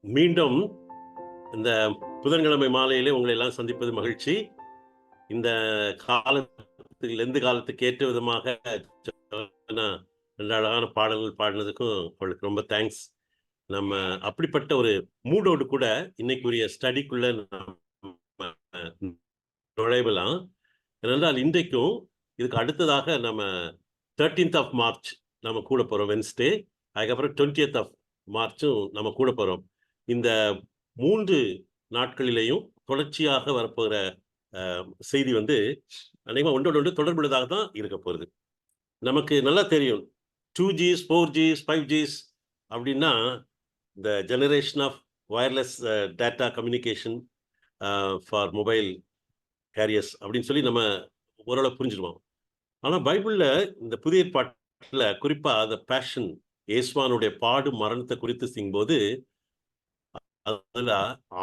மீண்டும் இந்த புதன்கிழமை மாலையிலே உங்களை எல்லாம் சந்திப்பது மகிழ்ச்சி. இந்த காலத்தில் எந்த காலத்துக்கு ஏற்ற விதமாக சொன்னா, 2 அழகான பாடல்கள் பாடினதுக்கும் அவளுக்கு ரொம்ப தேங்க்ஸ். நம்ம அப்படிப்பட்ட ஒரு மூடோடு கூட இன்னைக்குரிய ஸ்டடிக்குள்ள நம்ம நுழையலாம். ஏனென்றால் இன்றைக்கும் இதுக்கு அடுத்ததாக நம்ம 13th ஆஃப் மார்ச் நம்ம கூட போறோம் வெட்னஸ்டே. அதுக்கப்புறம் 20th ஆஃப் மார்ச்சும் நம்ம கூட போறோம். இந்த 3 நாட்களிலேயும் தொடர்ச்சியாக வரப்போகிற செய்தி வந்து அநேகமா ஒன்றோடு ஒன்று தொடர்புள்ளதாக தான் இருக்க போகுது. நமக்கு நல்லா தெரியும் 2Gs, 4Gs, 5Gs அப்படின்னா இந்த generation of wireless data communication for mobile carriers அப்படின்னு சொல்லி நம்ம ஓரளவு புரிஞ்சிடுவோம். ஆனால் பைபிளில் இந்த புதிய ஏற்பாட்டில் குறிப்பாக அந்த பேஷன் இயேசுவானுடைய பாடு மரணத்தை குறித்து செய்யும்போது அதில்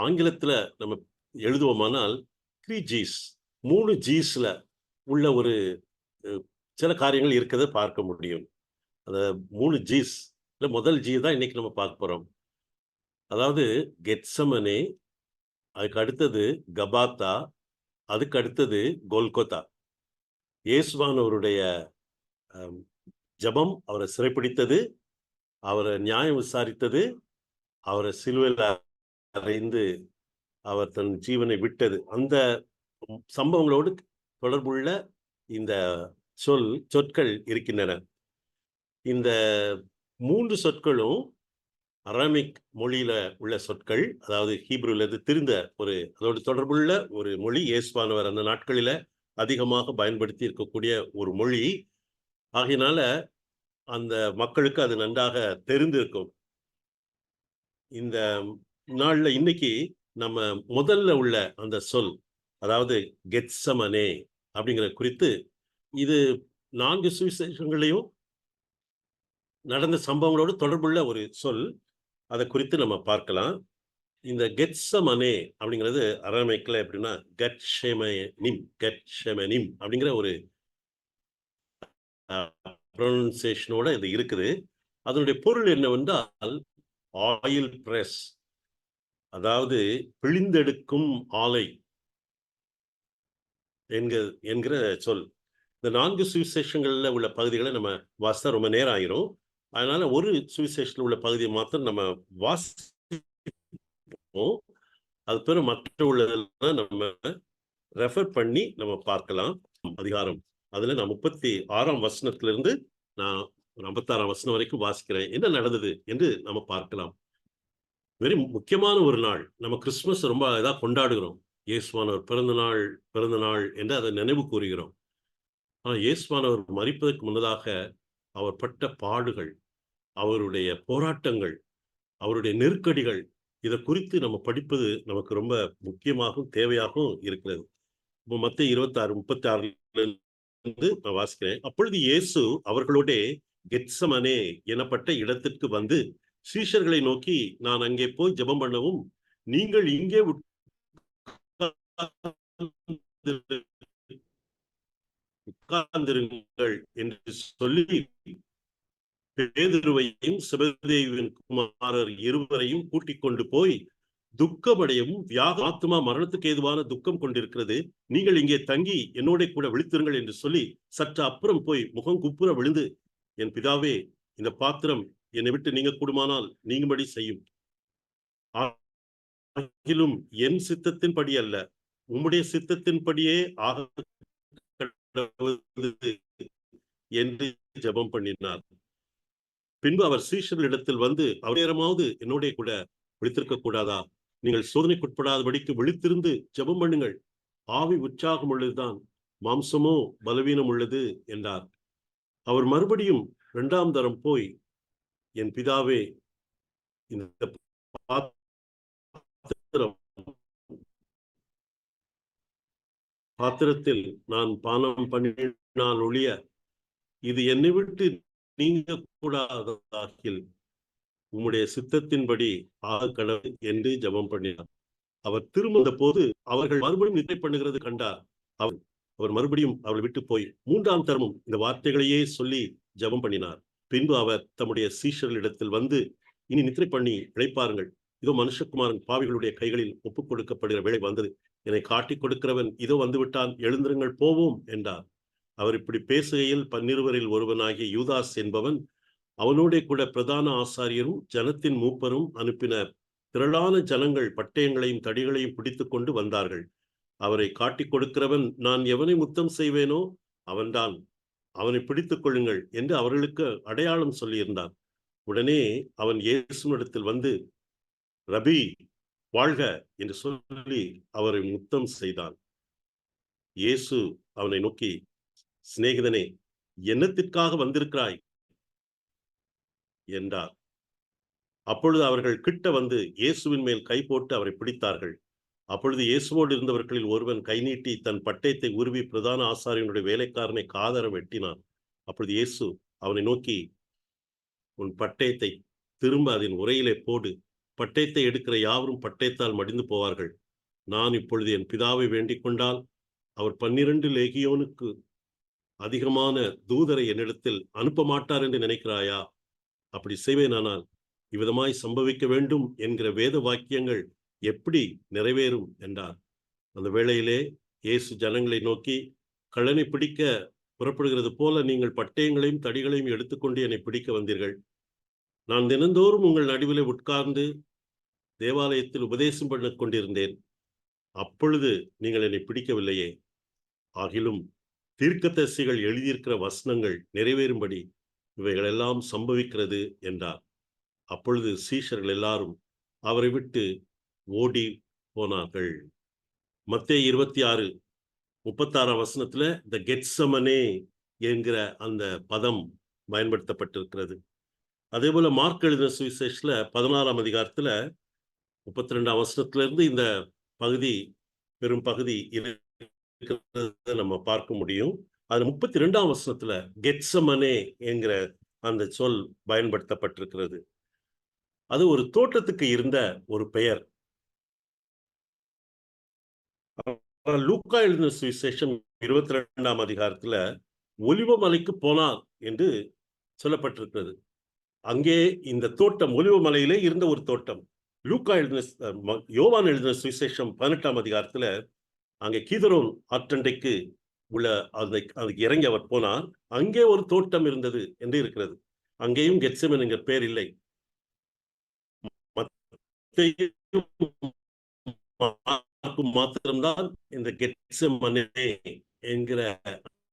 ஆங்கிலத்தில் நம்ம எழுதுவோமானால் 3Gs 3Gsல உள்ள ஒரு சில காரியங்கள் இருக்கிறத பார்க்க முடியும். அந்த 3Gs முதல் G தான் இன்னைக்கு நம்ம பார்க்க போறோம். அதாவது கெத்சமனே, அதுக்கு அடுத்தது கபாத்தா, அதுக்கு அடுத்தது கோல்கொத்தா. இயேசுவானவருடைய ஜபம் அவரை சிறைப்பிடித்தது, அவரை நியாயம் விசாரித்தது, அவரை சிலுவையில் அறைந்து அவர் தன் ஜீவனை விட்டது. அந்த சம்பவங்களோடு தொடர்புள்ள இந்த சொற்கள் இருக்கின்றன. இந்த 3 சொற்களும் அரமிக் மொழியில உள்ள சொற்கள், அதாவது ஹீப்ருவிலிருந்து திரிந்த அதோடு தொடர்புள்ள ஒரு மொழி. இயேசுவானவர் அந்த நாட்களில அதிகமாக பயன்படுத்தி இருக்கக்கூடிய ஒரு மொழி. ஆகையினால அந்த மக்களுக்கு அது நன்றாக தெரிந்திருக்கும். இந்த நாள்ல இன்னைக்கு நம்ம முதல்ல உள்ள அந்த சொல், அதாவது கெத்சமனே அப்படிங்கிற குறித்து, இது 4 சுவிசேஷங்களையும் நடந்த சம்பவங்களோடு தொடர்புள்ள ஒரு சொல். அதை குறித்து நம்ம பார்க்கலாம். இந்த கெத்சமனே அப்படிங்கிறது அரமைக்கில் எப்படின்னா கெட்ஷெமனிம் அப்படிங்கிற ஒரு ப்ரொனன்சியேஷனோட இது இருக்குது. அதனுடைய பொருள் என்னவென்றால் ஆயில் பிரஸ், அதாவது பிழிந்தெடுக்கும் ஆலை என்கிற சொல். இந்த 4 சுவிசேஷங்கள்ல உள்ள பகுதிகளை நம்ம வாசித்தா ரொம்ப நேரம் ஆயிரும். அதனால ஒரு சுவிசேஷத்தில் உள்ள பகுதியை மாத்திரம் நம்ம வாசிப்போம். அது பிறகு மற்ற உள்ளதெல்லாம் நம்ம ரெஃபர் பண்ணி நம்ம பார்க்கலாம். அதிகாரம் அதுல நான் 36ஆம் வசனத்திலிருந்து நான் 56ஆம் வசனம் வரைக்கும் வாசிக்கிறேன். என்ன நடந்தது என்று நம்ம பார்க்கலாம். வெரி முக்கியமான ஒரு நாள். நம்ம கிறிஸ்துமஸ் ரொம்ப இதா கொண்டாடுகிறோம். இயேசுவானவர் பிறந்த நாள் என்று அதை நினைவு கூறுகிறோம். ஆனால் இயேசுவானவர் மரிப்பதற்கு முன்னதாக அவர் பட்ட பாடுகள், அவருடைய போராட்டங்கள், அவருடைய நெருக்கடிகள், இதை குறித்து நம்ம படிப்பது நமக்கு ரொம்ப முக்கியமாகவும் தேவையாகவும் இருக்கிறது. இப்போ மத்தேயு 26:36 நான் வாசிக்கிறேன். அப்பொழுது இயேசு அவர்களோட கெத்சமனே எனப்பட்ட இடத்திற்கு வந்து சீஷர்களை நோக்கி, நான் அங்கே போய் ஜெபம் பண்ணவும், நீங்கள் இங்கே உட்கார்ந்திருங்கள் என்று சொல்லி பேதுருவையும் செபதேயுவின் குமாரர் இருவரையும் கூட்டிக் கொண்டு போய், துக்கமடையவும் ஆத்துமா மரணத்துக்கு ஏதுவான துக்கம் கொண்டிருக்கிறது, நீங்கள் இங்கே தங்கி என்னோட கூட விழித்திருங்கள் என்று சொல்லி சற்று அப்புறம் போய் முகம் குப்புற விழுந்து, என் பிதாவே, இந்த பாத்திரம் என்னை விட்டு நீங்க கூடுமானால் நீங்கும்படி செய்யும். ஆகிலும் என் சித்தத்தின்படி அல்ல, உம்முடைய சித்தத்தின்படியே ஆக என்று ஜெபம் பண்ணினார். பின்பு அவர் சீஷர்களிடத்தில் வந்து, அவரேரமாவது என்னோட கூட விழித்திருக்க கூடாதா? நீங்கள் சோதனைக்குட்படாதபடிக்கு விழித்திருந்து ஜெபம் பண்ணுங்கள். ஆவி உற்சாகம் உள்ளதுதான், மாம்சமோ பலவீனம் உள்ளது என்றார். அவர் மறுபடியும் 2ஆம் தரம் போய், என் பிதாவே, இந்த பாத்திரத்தில் நான் பானம் பண்ணினால் ஒழிய இது என்னை விட்டு நீங்க கூடாதாகில் உம்முடைய சித்தத்தின்படி கடவுள் என்று ஜெபம் பண்ணினார். அவர் திரும்ப போது அவர்கள் மறுபடியும் நித்திரை பண்ணுகிறது கண்டார். அவர் மறுபடியும் அவளை விட்டு போய் 3ஆம் தரமும் இந்த வார்த்தைகளையே சொல்லி ஜெபம் பண்ணினார். பின்பு அவர் தம்முடைய சீஷர்களிடத்தில் வந்து, இனி நித்திரை பண்ணி இளைப்பாருங்கள், இதோ மனுஷகுமாரன் பாவிகளுடைய கைகளில் ஒப்புக் கொடுக்கப்படுகிற வேளை வந்தது. என்னை காட்டிக் கொடுக்கிறவன் இதோ வந்துவிட்டான், எழுந்திருங்கள் போவோம் என்றார். அவர் இப்படி பேசுகையில் 12 ஒருவனாகிய யூதாஸ் என்பவன் அவனோடே கூட பிரதான ஆசாரியரும் ஜனத்தின் மூப்பரும் அனுப்பின திரளான ஜனங்கள் பட்டயங்களையும் தடிகளையும் பிடித்துக் கொண்டு வந்தார்கள். அவரை காட்டிக் கொடுக்கிறவன் நான் எவனை முத்தம் செய்வேனோ அவன்தான், அவனை பிடித்துக் கொள்ளுங்கள் என்று அவர்களுக்கு அடையாளம் சொல்லியிருந்தான். உடனே அவன் இயேசுவினிடத்தில் வந்து, ரபி வாழ்க என்று சொல்லி அவரை முத்தம் செய்தான். இயேசு அவனை நோக்கி, சிநேகிதனே, என்னத்திற்காக வந்திருக்கிறாய் என்றார். அப்பொழுது அவர்கள் கிட்ட வந்து இயேசுவின் மேல் கை போட்டு அவரை பிடித்தார்கள். அப்பொழுது இயேசுவோடு இருந்தவர்களில் ஒருவன் கை நீட்டி தன் பட்டயத்தை உருவி பிரதான ஆசாரியனுடைய வேலைக்காரனை காதர வெட்டினான். அப்பொழுது இயேசு அவனை நோக்கி, உன் பட்டயத்தை திரும்ப அதன் உரையிலே போடு. பட்டயத்தை எடுக்கிற யாவரும் பட்டயத்தால் மடிந்து போவார்கள். நான் இப்பொழுது என் பிதாவை வேண்டிக் கொண்டால் அவர் 12 லேகியோனுக்கு அதிகமான தூதரை என்னிடத்தில் அனுப்ப மாட்டார் என்று நினைக்கிறாயா? அப்படி செய்வேனானால் இவ்விதமாய் சம்பவிக்க வேண்டும் என்கிற வேத வாக்கியங்கள் எப்படி நிறைவேறும் என்றார். அந்த வேளையிலே இயேசு ஜனங்களை நோக்கி, கள்ளனை பிடிக்க புறப்படுகிறது போல நீங்கள் பட்டயங்களையும் தடிகளையும் எடுத்துக்கொண்டு என்னை பிடிக்க வந்தீர்கள். நான் தினந்தோறும் உங்கள் நடுவிலே உட்கார்ந்து தேவாலயத்தில் உபதேசம் பண்ண கொண்டிருந்தேன். அப்பொழுது நீங்கள் என்னை பிடிக்கவில்லையே. ஆகிலும் தீர்க்கதரிசிகள் எழுதியிருக்கிற வசனங்கள் நிறைவேறும்படி இவைகளெல்லாம் சம்பவிக்கிறது என்றார். அப்பொழுது சீஷர்கள் எல்லாரும் அவரை விட்டு ஓடி போனார்கள். மத்தேயு 26:36 வசனத்துல த கெத்சமனே என்கிற அந்த பதம் பயன்படுத்தப்பட்டிருக்கிறது. அதே போல மார்க் எழுதின சுவிசேஷத்துல 14ஆம் அதிகாரத்துல 32ஆம் வசனத்திலிருந்து இந்த பகுதி பெரும் பகுதி இருக்கிறத நம்ம பார்க்க முடியும். அது 32ஆம் வசனத்துல கெத்சமனே என்கிற அந்த சொல் பயன்படுத்தப்பட்டிருக்கிறது. அது ஒரு தோட்டத்துக்கு இருந்த ஒரு பெயர். லூக்கா எழுதின சுவிசேஷம் 22ஆம் அதிகாரத்துல ஒலிவ மலைக்கு போனார் என்று சொல்லப்பட்டிருக்கிறது. அங்கே இந்த தோட்டம் ஒலிவ மலையிலே இருந்த ஒரு தோட்டம். லூக்கா எழுதின யோவான் எழுதின சுவிசேஷம் 18ஆம் அதிகாரத்துல அங்கே கீதரோன் ஆற்றண்டைக்கு உள்ள அதுக்கு இறங்கி அவர் போனார். அங்கே ஒரு தோட்டம் இருந்தது என்று இருக்கிறது. அங்கேயும் கெத்செமனே என்கிற பேர் இல்லை. மாத்திரம்தான் இந்த கெத்செமனே என்கிற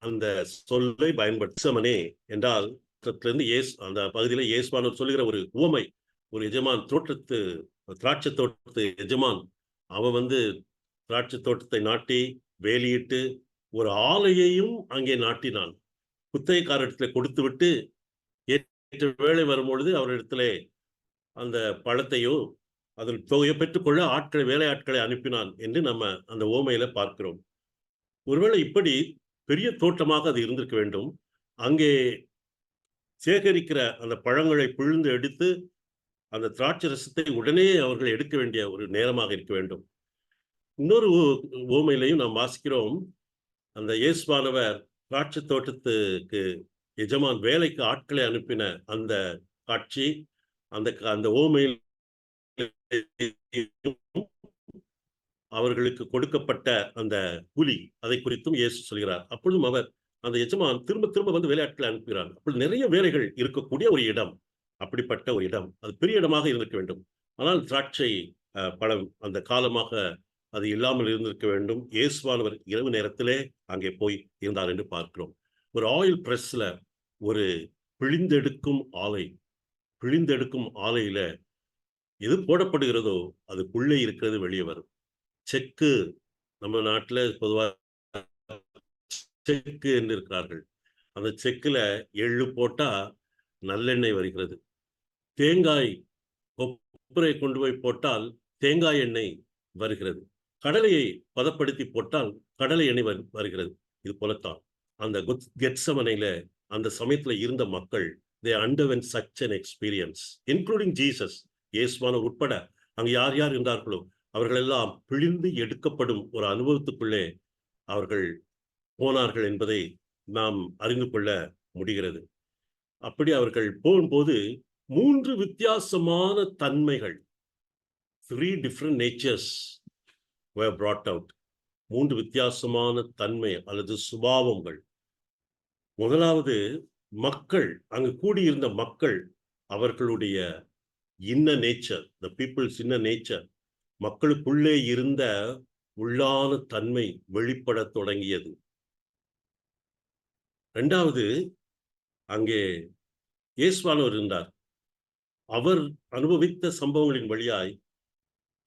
அந்த சொல்லை பயன்படுத்தமனே என்றால் அந்த பகுதியில இயேசுவானவர் சொல்லுகிற ஒரு உவமை. ஒரு எஜமான் திராட்சை தோட்டத்து எஜமான் அவன் திராட்சை தோட்டத்தை நாட்டி வேலியிட்டு ஒரு ஆலையையும் அங்கே நாட்டினான். குத்தகைக்காரத்துல கொடுத்து விட்டு ஏற்ற வேலை வரும்பொழுது அவரிடத்திலே அந்த பழத்தையோ அதில் தொகையை பெற்றுக்கொள்ள வேலை ஆட்களை அனுப்பினான் என்று நம்ம அந்த ஓமையில பார்க்கிறோம். ஒருவேளை இப்படி பெரிய தோட்டமாக அது இருந்திருக்க வேண்டும். அங்கே சேகரிக்கிற அந்த பழங்களை பிழிந்து எடுத்து அந்த திராட்சை ரசத்தை உடனே அவர்கள் எடுக்க வேண்டிய ஒரு நேரமாக இருக்க வேண்டும். இன்னொரு ஓமையிலையும் நாம் வாசிக்கிறோம், அந்த இயேசுவானவர் திராட்சை தோட்டத்துக்கு எஜமான் வேலைக்கு ஆட்களை அனுப்பின அந்த காட்சி அந்த ஓமையில் அவர்களுக்கு கொடுக்கப்பட்ட அந்த கூலி அதை குறித்தும் இயேசு சொல்கிறார். அப்பொழுதும் அவர் அந்த எஜமான் திரும்ப திரும்ப வேலையாட்களை அனுப்புகிறார். அப்பொழுது நிறைய வேலைகள் இருக்கக்கூடிய ஒரு இடம், அப்படிப்பட்ட ஒரு இடம், அது பெரிய இடமாக இருந்திருக்க வேண்டும். ஆனால் திராட்சை பழம் அந்த காலமாக அது இல்லாமல் இருந்திருக்க வேண்டும். இயேசுவானவர் இரவு நேரத்திலே அங்கே போய் இருந்தார் என்று பார்க்கிறோம். ஒரு ஆயில் பிரஸ்ல ஒரு பிழிந்தெடுக்கும் ஆலையில எது போடப்படுகிறதோ அதுக்குள்ளே இருக்கிறது வெளியே வரும். செக்கு, நம்ம நாட்டுல பொதுவாக செக்கு என்று இருக்கிறார்கள். அந்த செக்குல எள்ளு போட்டா நல்லெண்ணெய் வருகிறது. தேங்காய் கொப்பரை கொண்டு போய் போட்டால் தேங்காய் எண்ணெய் வருகிறது. கடலையை பதப்படுத்தி போட்டால் கடலை எண்ணெய் வருகிறது. இது போலத்தான் அந்த கெத்செமனேல அந்த சமயத்துல இருந்த மக்கள் they underwent such an experience, including Jesus. இயேசுவானவர் உட்பட அங்கு யார் யார் இருந்தார்களோ அவர்கள் எல்லாம் பிழிந்து எடுக்கப்படும் ஒரு அனுபவத்துக்குள்ளே அவர்கள் போனார்கள் என்பதை நாம் அறிந்து கொள்ள முடிகிறது. அப்படி அவர்கள் போகும்போது 3 வித்தியாசமான தன்மைகள், 3 different natures were brought out. 3 வித்தியாசமான தன்மை அல்லது சுபாவங்கள். முதலாவது மக்கள், அங்கு கூடியிருந்த மக்கள், அவர்களுடைய இன்னர் நேச்சர், த பீப்புள்ஸ் இன்னர் நேச்சர், மக்களுக்குள்ளே இருந்த உள்ளான தன்மை வெளிப்படத் தொடங்கியது. 2வது, அங்கே இயேசுவானவர் இருந்தார். அவர் அனுபவித்த சம்பவங்களின் வழியாய்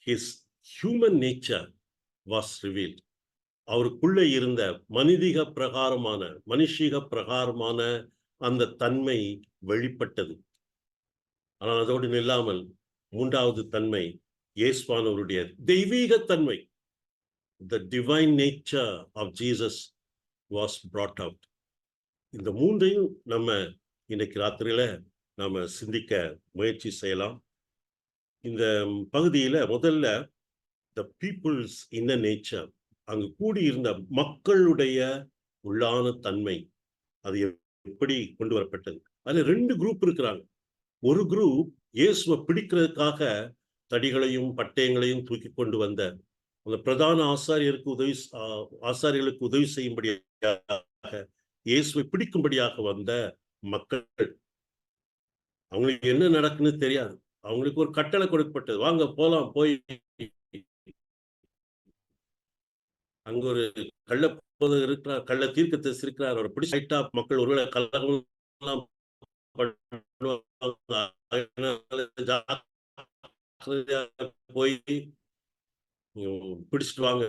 his human nature was revealed. அவருக்குள்ளே இருந்த மனுஷீக பிரகாரமான அந்த தன்மை வெளிப்பட்டது. ஆனால் அதோடு நில்லாமல் 3வது தன்மை இயேசுவானவருடைய தெய்வீக தன்மை, the divine nature of Jesus was brought out. இந்த 3ஐயும் நம்ம இன்னைக்கு ராத்திரியில நாம சிந்திக்க முயற்சி செய்யலாம். இந்த பகுதியில முதல்ல the people's inner nature, அங்கு கூடியிருந்த மக்களுடைய உள்ளான தன்மை, அது எப்படி கொண்டு வரப்பட்டது. அதுல 2 குரூப் இருக்கிறாங்க. ஒரு குரூப் இயேசுவை பிடிக்கிறதுக்காக தடிகளையும் பட்டயங்களையும் தூக்கி கொண்டு வந்த அந்த பிரதான ஆசாரியர்களுக்கு உதவி செய்யும்படியாக, இயேசுவை பிடிக்கும்படியாக வந்த மக்கள். அவங்களுக்கு என்ன நடக்குன்னு தெரியாது. அவங்களுக்கு ஒரு கட்டளை கொடுக்கப்பட்டது, வாங்க போலாம், போய் அங்க ஒரு கள்ள போதகர் இருக்கிறார், கள்ள தீர்க்கதரிசி இருக்கிறார், அவரை பிடிச்சா மக்கள் ஒருவேளை கலகம் போய் பிடிச்சிட்டு வாங்க,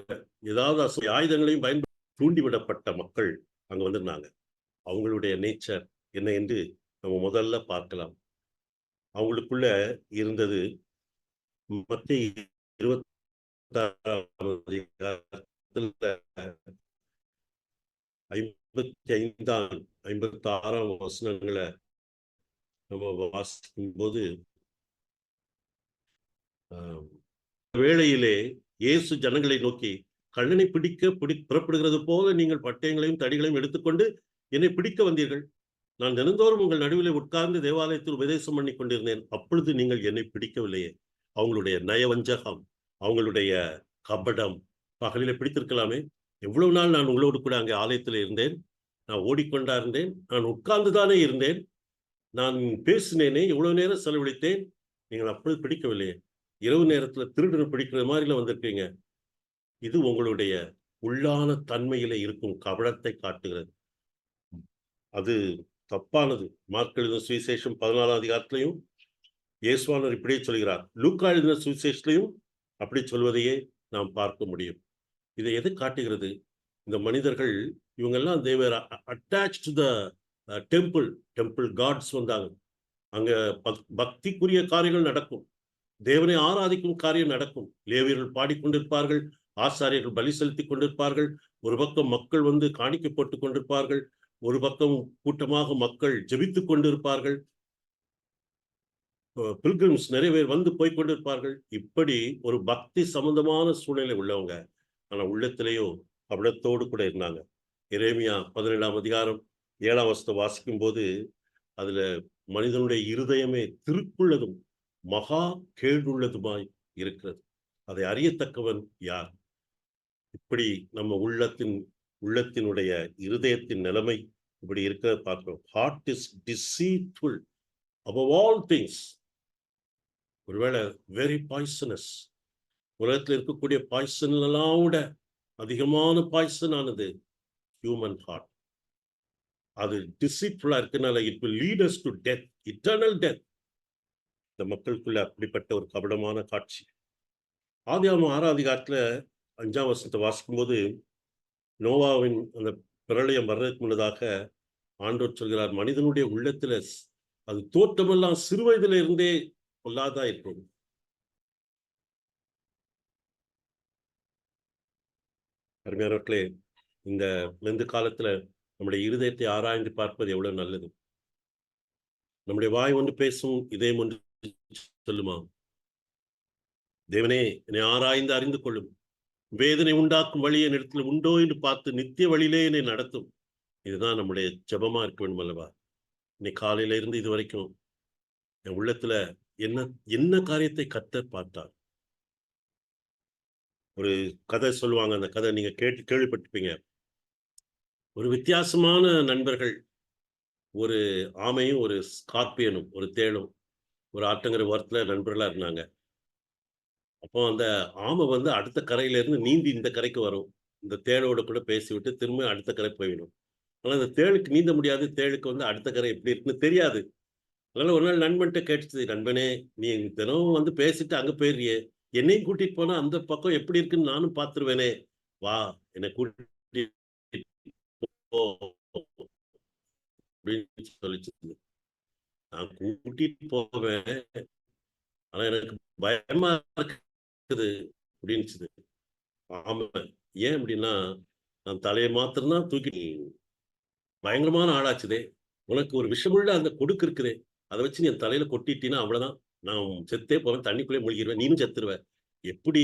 ஏதாவது ஆயுதங்களையும் பயன்படுத்தி தூண்டிவிடப்பட்ட மக்கள் அங்க வந்திருந்தாங்க. அவங்களுடைய நேச்சர் என்ன என்று நம்ம முதல்ல பார்க்கலாம். அவங்களுக்குள்ள இருந்தது மத்தேயு 56 வசனங்களை நம்ம வாசிக்கும் போது, வேளையிலே இயேசு ஜனங்களை நோக்கி, கள்ளனை பிடிக்க புறப்படுகிறது போல நீங்கள் பட்டயங்களையும் தடிகளையும் எடுத்துக்கொண்டு என்னை பிடிக்க வந்தீர்கள். நான் தினந்தோறும் உங்கள் நடுவிலே உட்கார்ந்து தேவாலயத்தில் உபதேசம் பண்ணி கொண்டிருந்தேன், அப்பொழுது நீங்கள் என்னை பிடிக்கவில்லையே. அவங்களுடைய நயவஞ்சகம், அவங்களுடைய கபடம். பகலிலே பிடித்திருக்கலாமே, எவ்வளவு நாள் நான் உங்களோடு கூட அங்கே ஆலயத்தில் இருந்தேன், நான் ஓடிக்கொண்டா இருந்தேன், நான் உட்கார்ந்து தானே இருந்தேன், நான் பேசினேனே, எவ்வளவு நேரம் செலவழித்தேன், நீங்கள் அப்பொழுது பிடிக்கவில்லையே. இரவு நேரத்துல திருடனை பிடிக்கிற மாதிரில வந்திருக்கீங்க. இது உங்களுடைய உள்ளான தன்மையில இருக்கும் கபடத்தை காட்டுகிறது. அது தப்பானது. மார்க் எழுதின சுவிசேஷம் 14ஆம் அதிகாரத்திலையும் இயேசுவானவர் இப்படியே சொல்கிறார். லூக்கா எழுதின சுவிசேஷத்திலையும் அப்படி சொல்வதையே நாம் பார்க்க முடியும். இதை எது காட்டுகிறது? இந்த மனிதர்கள் இவங்கெல்லாம் they were attached to the temple gods வந்தாங்க. அங்க பக்திக்குரிய காரியங்கள் நடக்கும், தேவனை ஆராதிக்கும் காரியம் நடக்கும். லேவியர்கள் பாடிக்கொண்டிருப்பார்கள், ஆசாரியர்கள் பலி செலுத்தி கொண்டிருப்பார்கள், ஒரு பக்கம் மக்கள் வந்து காணிக்கை போட்டுக் கொண்டிருப்பார்கள், ஒரு பக்கம் கூட்டமாக மக்கள் ஜெபித்துக் கொண்டிருப்பார்கள், பில்கிரிம்ஸ் நிறைய பேர் வந்து போய் கொண்டிருப்பார்கள். இப்படி ஒரு பக்தி சம்பந்தமான சூழ்நிலை உள்ளவங்க, ஆனா உள்ளத்திலேயோ கபடத்தோடு கூட இருந்தாங்க. எரேமியா 17ஆம் அதிகாரம் 7ஆம் வசனம் வாசிக்கும் போது, அதுல மனிதனுடைய இருதயமே திருக்குள்ளதும் மகா கேடுள்ளதுமாய் இருக்கிறது, அதை அறியத்தக்கவன் யார்? இப்படி நம்ம உள்ளத்தினுடைய இருதயத்தின் நிலைமை இப்படி இருக்கிறத பார்க்கிறோம். Heart is deceitful above all things. ஒருவேளை வெரி பாய்சனஸ். உலகத்தில் இருக்கக்கூடிய பாய்சன் எல்லாம் விட அதிகமான பாய்சன் ஆனது ஹியூமன் ஹார்ட். அது டிசீட்ஃபுல்லா இருக்கனால it will lead us to death, eternal death. இந்த மக்களுக்குள்ள அப்படிப்பட்ட ஒரு கபடமான காட்சி. ஆதியாகமம் 6ஆம் அதிகாரத்துல 5ஆம் வசனத்தை வாசிக்கும் போது, நோவாவின் அந்த பிரளயம் வர்றதுக்கு முன்னதாக ஆண்டவர் சொல்கிறார், மனிதனுடைய உள்ளத்துல அது தோற்றமெல்லாம் சிறு வயதுல இருந்தே பொல்லாதா இருக்கும். அருமையானவர்களே, இந்த காலத்துல நம்முடைய இருதயத்தை ஆராய்ந்து பார்ப்பது எவ்வளவு நல்லது. நம்முடைய வாய் ஒன்று பேசும், இதயம் ஒன்று சொல்லுமா? தேவனே, என்னை ஆராய்ந்து அறிந்து கொள்ளும், வேதனை உண்டாக்கும் வழி என் இடத்துல உண்டோ என்று பார்த்து நித்திய வழியிலே என்னை நடத்தும். இதுதான் நம்முடைய ஜெபமா இருக்க வேண்டும் அல்லவா? இன்னைக்கு காலையில இருந்து இது வரைக்கும் என் உள்ளத்துல என்ன காரியத்தை கர்த்தர் பார்த்தார், ஒரு கதை சொல்லுவாங்க. அந்த கதை நீங்க கேள்விப்பட்டிருப்பீங்க. ஒரு வித்தியாசமான நண்பர்கள். ஒரு ஆமையும், ஒரு ஸ்கார்பியனும், ஒரு தேளும் ஒரு ஆற்றங்கரை ஓரத்துல நண்பர்களா இருந்தாங்க. அப்போ அந்த ஆமை வந்து அடுத்த கரையில இருந்து நீந்தி இந்த கரைக்கு வரும். இந்த தேளோட கூட பேசிவிட்டு திரும்ப அடுத்த கரை போயிடும். ஆனா அந்த தேளுக்கு நீந்த முடியாது. தேளுக்கு வந்து அடுத்த கரை எப்படி இருக்குன்னு தெரியாது. அதனால ஒரு நாள் நண்பன்ட்ட கேட்டுச்சு, "நண்பனே, நீ தினமும் வந்து பேசிட்டு அங்க போயிர்றியே! என்னையும் கூட்டிட்டு போனா அந்த பக்கம் எப்படி இருக்குன்னு நானும் பார்த்துருவேனே! வா! என்ன கூட்டிட்டு போ" அப்படின்னு சொல்லிச்சு. நான் கூட்டிட்டு போவேன். ஆனா எனக்கு பயமா இருக்குது அப்படின்னுச்சு. ஆமா. ஏன் அப்படின்னா, நான் தலைய மாத்திரம் தான் தூக்கி பயங்கரமான ஆளாச்சுதே! உனக்கு ஒரு விஷமுள்ள அந்த கொடுக்கு இருக்குதே! அத வச்சு நீ என் தலையில கொட்டிட்டீன்னா அவ்வளதான். நான் செத்தே போவேன். தண்ணிக்குள்ளேயே முழுகிருவேன். நீனும் செத்துருவ. எப்படி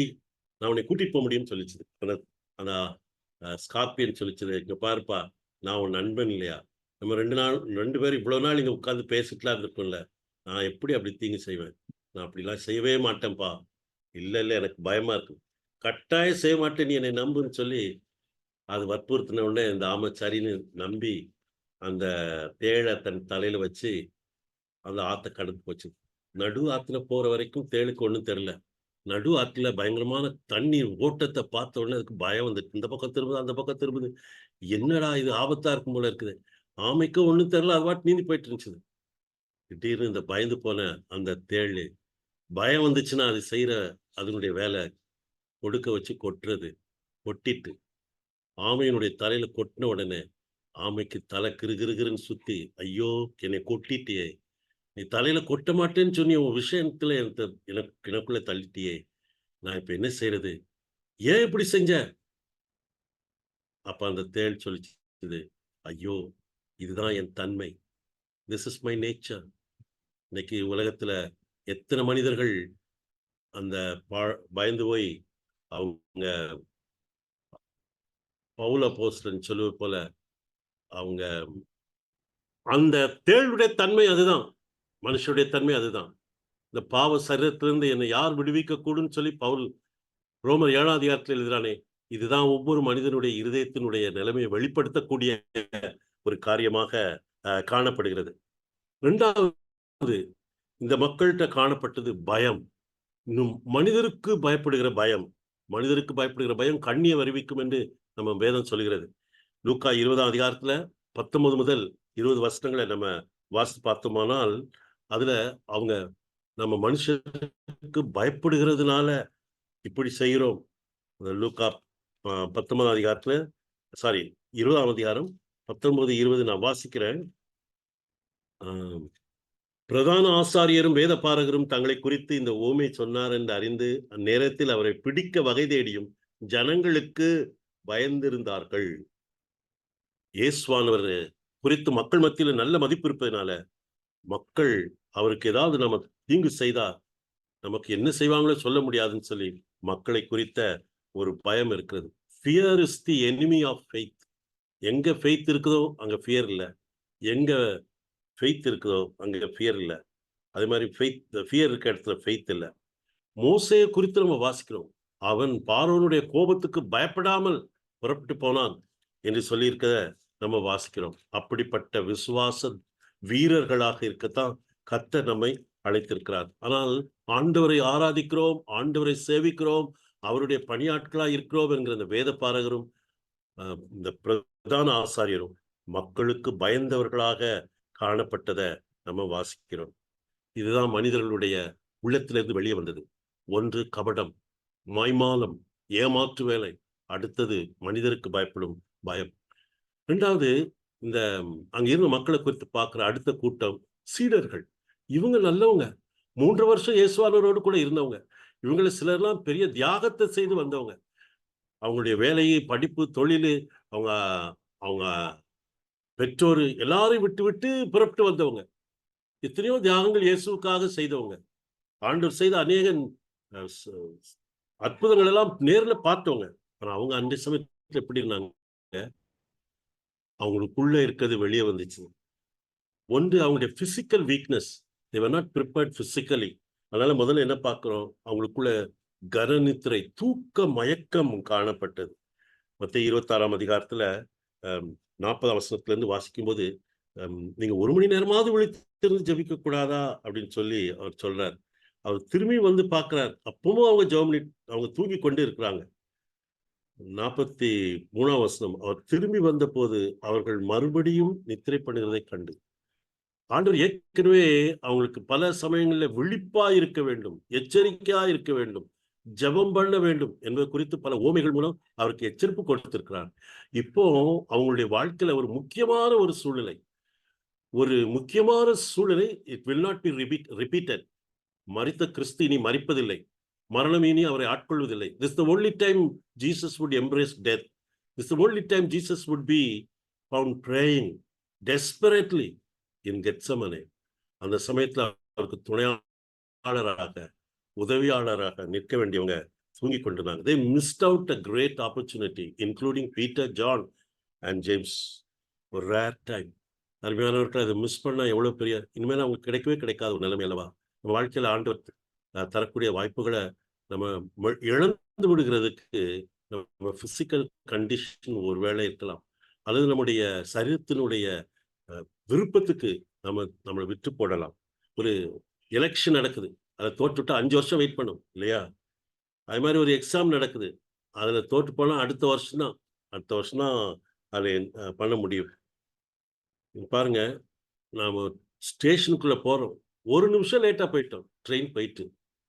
நான் உன்னை கூட்டிட்டு முடியும்ன்னு சொல்லிச்சுது. அந்த அந்த ஸ்கார்பியன் சொல்லிச்சுது, "இங்க பாருப்பா, நான் உன் நண்பன் இல்லையா? நம்ம 2 பேரும் இவ்வளோ நாள் இங்க உட்கார்ந்து பேசிட்டுலாம் இருந்திருக்கோம்ல. நான் எப்படி அப்படி தீங்கு செய்வேன்? நான் அப்படிலாம் செய்யவே மாட்டேன்ப்பா. இல்ல, இல்ல எனக்கு பயமா இருக்கு. கட்டாயம் செய்ய மாட்டேன். நீ என்னை நம்புன்னு" சொல்லி அது வற்புறுத்தின உடனே இந்த ஆம சரின்னு நம்பி, அந்த தேள தன் தலையில வச்சு, அந்த ஆத்த கடந்து போச்சு. நடு ஆத்துல போற வரைக்கும் தேளுக்கு ஒண்ணும் தெரியல. நடு ஆத்துல பயங்கரமான தண்ணீர் ஓட்டத்த பார்த்த உடனே அதுக்கு பயம் வந்துட்டு, இந்த பக்கம் திரும்புது, அந்த பக்கம் திரும்புது. என்னடா இது ஆபத்தா இருக்கும் போல இருக்குது. ஆமைக்கும் ஒண்ணும் தெரியல. அது பாட்டுக்கு நீந்தி போயிட்டு இருந்துச்சு. திடீர்னு இந்த பயந்து போன அந்த தேளு, பயம் வந்துச்சுன்னா அது செய்ற அதனுடைய வேலை, கொடுக்க வச்சு கொட்டுறது. கொட்டிட்டு, ஆமையினுடைய தலையில கொட்டுன உடனே ஆமைக்கு தலை கிறுகிறுகிறுன்னு சுத்தி, "ஐயோ! என்னைய கொட்டிட்டியே! நீ தலையில கொட்ட மாட்டேன்னு சொன்னியே! உன் விஷயத்துல எனக்குள்ள தள்ளிட்டியே! நான் இப்ப என்ன செய்றது? ஏன் இப்படி செஞ்ச?" அப்ப அந்த தேள் சொல்லிச்சுது, "ஐயோ! இதுதான் என் தன்மை. This is my nature." இன்னைக்கு உலகத்துல எத்தன மனிதர்கள் அந்த ப பயந்து போய் அவங்க பவுல் அப்போஸ்தலன் சொல்லுவது போல, அவங்க அந்த தேளுடைய தன்மை அதுதான். மனுஷனுடைய தன்மை அதுதான். இந்த பாவ சரீரத்திலிருந்து என்னை யார் விடுவிக்க கூடும்ன்னு சொல்லி பவுல் ரோமர் 7ஆம் அதிகாரத்தில் எழுதுறானே, இதுதான் ஒவ்வொரு மனிதனுடைய இருதயத்தினுடைய நிலைமையை வெளிப்படுத்தக்கூடிய ஒரு காரியமாக காணப்படுகிறது. 2வது இந்த மக்கள்ட்ட காணப்பட்டது பயம். இன்னும் மனிதருக்கு பயப்படுகிற பயம். மனிதருக்கு பயப்படுகிற பயம் கண்ணிய வருவிக்கும் என்று நம்ம வேதம் சொல்கிறது. லூக்கா 20ஆம் அதிகாரத்துல 19 முதல் 20 வசனங்களை நம்ம வாசித்து பார்த்தோமானால், அதுல அவங்க நம்ம மனுஷருக்கு பயப்படுகிறதுனால இப்படி செய்கிறோம். லூக்கா 19ஆம் அதிகாரத்துல சாரி 20ஆம் அதிகாரம் 19, 20 நான் வாசிக்கிறேன். அ பிரதான ஆசாரியரும், வேதபாரகரும் தங்களைக் குறித்து இந்த உவமை சொன்னார் என்று அறிந்து, அந்நேரத்தில் அவரை பிடிக்க வகை தேடியும், ஜனங்களுக்கு பயந்திருந்தார்கள். இயேசுவானவர் குறித்து மக்கள் மத்தியில நல்ல மதிப்பு இருப்பதனால, மக்கள் அவருக்கு ஏதாவது நம்ம தீங்கு செய்தா, நமக்கு என்ன செய்வாங்களோ சொல்ல முடியாதுன்னு சொல்லி, மக்களை குறித்த ஒரு பயம் இருக்கிறது. Fear is the enemy of faith. எங்க ஃபெய்த் இருக்குதோ, அங்க ஃபியர் இல்ல. எங்க ஃபெய்த் இருக்குதோ, அங்க ஃபியர் இல்ல. அதே மாரி ஃபியர் இருக்க இடத்துல ஃபெய்த் இல்ல. மோசேய குறித்து நம்ம வாசிக்கிறோம். அவன் பார்வோனுடைய கோபத்துக்கு பயப்படாமல் புறப்பட்டு போனான் என்று சொல்லியிருக்கிறத நம்ம வாசிக்கிறோம். அப்படிப்பட்ட விசுவாச வீரர்களாக இருக்கத்தான் கர்த்தர் நம்மை அழைத்திருக்கிறார். ஆனால் ஆண்டவரை ஆராதிக்கிறோம், ஆண்டவரை சேவிக்கிறோம், அவருடைய பணியாட்களா இருக்கிறோம் என்கிற இந்த வேத பாரகரும், இந்த பிரதான ஆசாரியரும் மக்களுக்கு பயந்தவர்களாக காணப்பட்டத நம்ம வாசிக்கிறோம். இதுதான் மனிதர்களுடைய உள்ளத்திலிருந்து வெளியே வந்தது. ஒன்று கபடம், மாய்மாலம், ஏமாற்று வேலை. அடுத்தது மனிதருக்கு பயப்படும் பயம். 2வது இந்த அங்க இருந்த மக்கள குறித்து பார்க்கிற அடுத்த கூட்டம் சீடர்கள். இவங்க நல்லவங்க. 3 வருஷம் இயேசுவானவரோடு கூட இருந்தவங்க. இவங்கள சிலர்லாம் பெரிய தியாகத்த செய்து வந்தவங்க. அவங்களுடைய வேலையை, படிப்பு, தொழிலு, அவங்க அவங்க பெற்றோரு எல்லாரையும் விட்டுவிட்டு புறப்பட்டு வந்தவங்க. எத்தனையோ தியாகங்கள் இயேசுவுக்காக செய்தவங்க. ஆண்டவர் செய்த அநேக அ ச அற்புதங்கள் எல்லாம் நேர்ல பார்த்தவங்க. ஆனா அவங்க அன்றைய சமயத்துல எப்படி இருந்தாங்க? அவங்களுக்குள்ள இருக்கிறது வெளிய வந்துச்சு. ஒன்று அவங்களுடைய physical weakness. They were not prepared physically. அதனால முதல்ல என்ன பார்க்கிறோம்? அவங்களுக்குள்ள கனநித்திரை, தூக்க மயக்கம் காணப்பட்டது. மத்தேயு 26ஆம் அதிகாரத்துல 40ஆம் வசனத்திலிருந்து வாசிக்கும்போது, நீங்க 1 மணி நேரமாவது விழித்திருந்து ஜெபிக்க கூடாதா? அப்படின்னு சொல்லி அவர் சொல்றார். அவர் திரும்பி வந்து பார்க்கிறார். அப்பவும் அவங்க அவங்க தூங்கிக் கொண்டு இருக்கிறாங்க. 43ஆம் வசனம். அவர் திரும்பி வந்தபோது அவர்கள் மறுபடியும் நித்திரை பண்ணுகிறதைக் கண்டு. ஆண்டவர் ஏற்கனவே அவங்களுக்கு பல சமயங்கள்ல விழிப்பா இருக்க வேண்டும், எச்சரிக்கையா இருக்க வேண்டும், ஜெபம் பண்ண வேண்டும் என்பது குறித்து பல உவமைகள் மூலம் அவருக்கு எச்சரிப்பு கொடுத்திருக்கிறார். இப்போ அவங்களுடைய வாழ்க்கையில ஒரு முக்கியமான சூழ்நிலை, it will not be repeated. மரித்த கிறிஸ்து இனி மரிப்பதில்லை. மரணம் இனி அவரை ஆட்கொள்வதில்லை. This is the only time Jesus would embrace death. This is the only time Jesus would be found praying desperately in Gethsemane. அந்த சமயத்துல அவருக்கு துணையாளராக, உதவியாளராக நிற்க வேண்டியவங்க தூங்கிக் கொண்டிருந்தாங்க. They missed out a great opportunity, including Peter, John and James. ஒரு rare time. அருமையானவர்கள், அதை மிஸ் பண்ணா எவ்வளவு பெரிய, இனிமேல் அவங்களுக்கு கிடைக்கவே கிடைக்காத ஒரு நிலைமை அல்லவா? நம்ம வாழ்க்கையில ஆண்டவர் தரக்கூடிய வாய்ப்புகளை நம்ம இழந்து விடுகிறதுக்கு நம்ம பிசிக்கல் கண்டிஷன் ஒரு வேளை இருக்கலாம், அல்லது நம்முடைய சரீரத்தினுடைய விருப்பத்துக்கு நம்மளை விட்டு போடலாம். ஒரு எலெக்ஷன் நடக்குது, அதை தோற்றுவிட்டா 5 வருஷம் வெயிட் பண்ணும் இல்லையா? அது மாதிரி ஒரு எக்ஸாம் நடக்குது, அதுல தோற்று போனா அடுத்த வருஷம் தான் அதை பண்ண முடியும். பாருங்க, நாம ஸ்டேஷனுக்குள்ள போறோம், 1 நிமிஷம் லேட்டா போயிட்டோம், ட்ரெயின் போயிட்டு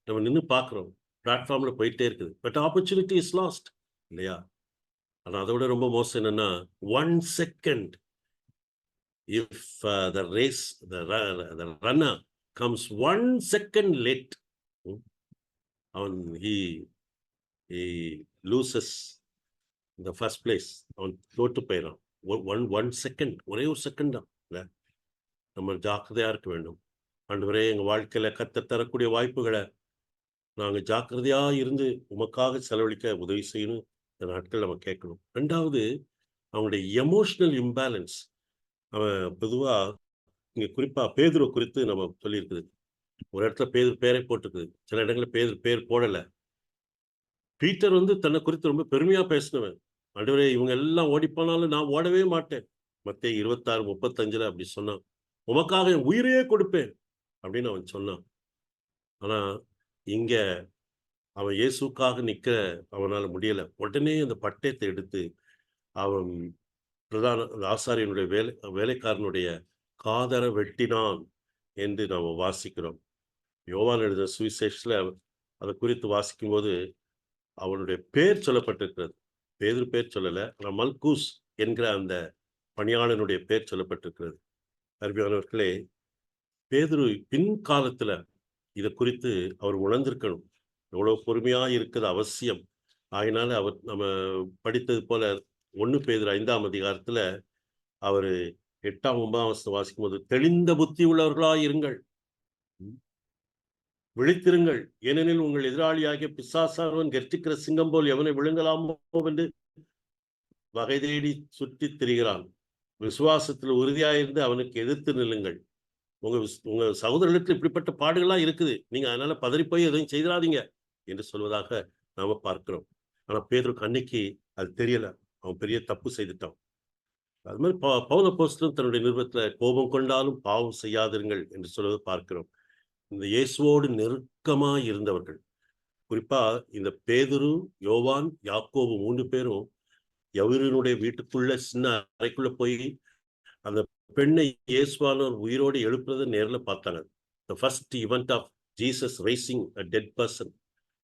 நம்ம நின்று பார்க்குறோம், பிளாட்ஃபார்ம்ல போயிட்டே இருக்குது, பட் ஆப்பர்ச்சுனிட்டி இஸ் லாஸ்ட் இல்லையா? ஆனா அதை விட ரொம்ப மோசம் என்னன்னா, 1 second, if the raise the runner comes 1 second late, அவன் he loses the first place. அவன் தோற்று போயிடான். 1 செகண்ட், ஒரே ஒரு செகண்ட் தான் இல்லை? நம்ம ஜாக்கிரதையா இருக்க வேண்டும். ஆண்டவரே, எங்க வாழ்க்கையில கர்த்தர் தரக்கூடிய வாய்ப்புகளை நாங்க ஜாக்கிரதையா இருந்து உமக்காக செலவழிக்க உதவி செய்யணும். இந்த நாட்கள் நம்ம கேட்கணும். 2வது, அவங்களுடைய எமோஷனல் இம்பேலன்ஸ். அவன் பொதுவா இங்க குறிப்பா பேதுரு குறித்து நம்ம சொல்லியிருக்குது. ஒரு இடத்துல பேதுரு பேரை போட்டிருக்குது, சில இடங்களில் பேதுரு பேர் போடல. பீட்டர் தன்னை குறித்து ரொம்ப பெருமையா பேசினவன். ஆண்டவரே, இவங்க எல்லாம் ஓடிப்போனாலும் நான் ஓடவே மாட்டேன், மத்தேயு 26:35 அப்படி சொன்னான். உமக்காக என் உயிரையே கொடுப்பேன் அப்படின்னு அவன் சொன்னான். ஆனா இங்க அவன் இயேசுக்காக நிக்க அவனால முடியல. உடனே அந்த பட்டயத்தை எடுத்து அவன் பிரதான ஆசாரியனுடைய வேலைக்காரனுடைய காதர வெட்டினான் என்று நாம் வாசிக்கிறோம். யோவான் எழுதின சுவிசேஷத்துல அதை குறித்து வாசிக்கும்போது அவனுடைய பேர் சொல்லப்பட்டிருக்கிறது. பேதுரு பேர் சொல்லல, ஆனால் மல்கூஸ் என்கிற அந்த பணியாளனுடைய பேர் சொல்லப்பட்டிருக்கிறது. அருமையானவர்களே, பேதுரு பின்காலத்துல இதை குறித்து அவர் உணர்ந்திருக்கணும். எவ்வளவு பொறுமையா இருக்குது அவசியம். ஆகினால அவர் நம்ம படித்தது போல 1 பேதுரு 5ஆம் அதிகாரத்துல அவரு 8ஆம் 9ஆம் வசனம் வாசிக்கும் போது, தெளிந்த புத்தி உள்ளவர்களாய் இருங்கள், விழித்திருங்கள், ஏனெனில் உங்கள் எதிராளியாகிய பிசாசானவன் கர்ஜிக்கிற சிங்கம் போல் எவனை விழுங்கலாமோ என்று வகை தேடி சுற்றி திரிகிறான். விசுவாசத்தில் உறுதியாயிருந்து அவனுக்கு எதிர்த்து நில்லுங்கள். உங்க சகோதரர்களுக்கு இப்படிப்பட்ட பாடுகள்லாம் இருக்குது, நீங்க அதனால பதறிப்போய் எதையும் செய்திடாதீங்க என்று சொல்வதாக நாம பார்க்கிறோம். ஆனா பேதுருக்கு அன்னைக்கு அது தெரியல, அவன் பெரிய தப்பு செய்துட்டான். அது மாதிரி பவுல் அப்போஸ்தலன் தன்னுடைய நிருபத்துல கோபம் கொண்டாலும் பாவம் செய்யாதிருங்கள் என்று சொல்வதை பார்க்கிறோம். இந்த இயேசுவோடு நெருக்கமா இருந்தவர்கள், குறிப்பா இந்த பேதுரு, யோவான், யாக்கோபு 3 பேரும் யவீரனுடைய வீட்டுக்குள்ள சின்ன அறைக்குள்ள போய் அந்த பெண்ணை இயேசுவானவர் உயிரோடு எழுப்புறதை நேரில் பார்த்தாங்க. The first event of Jesus raising a dead person.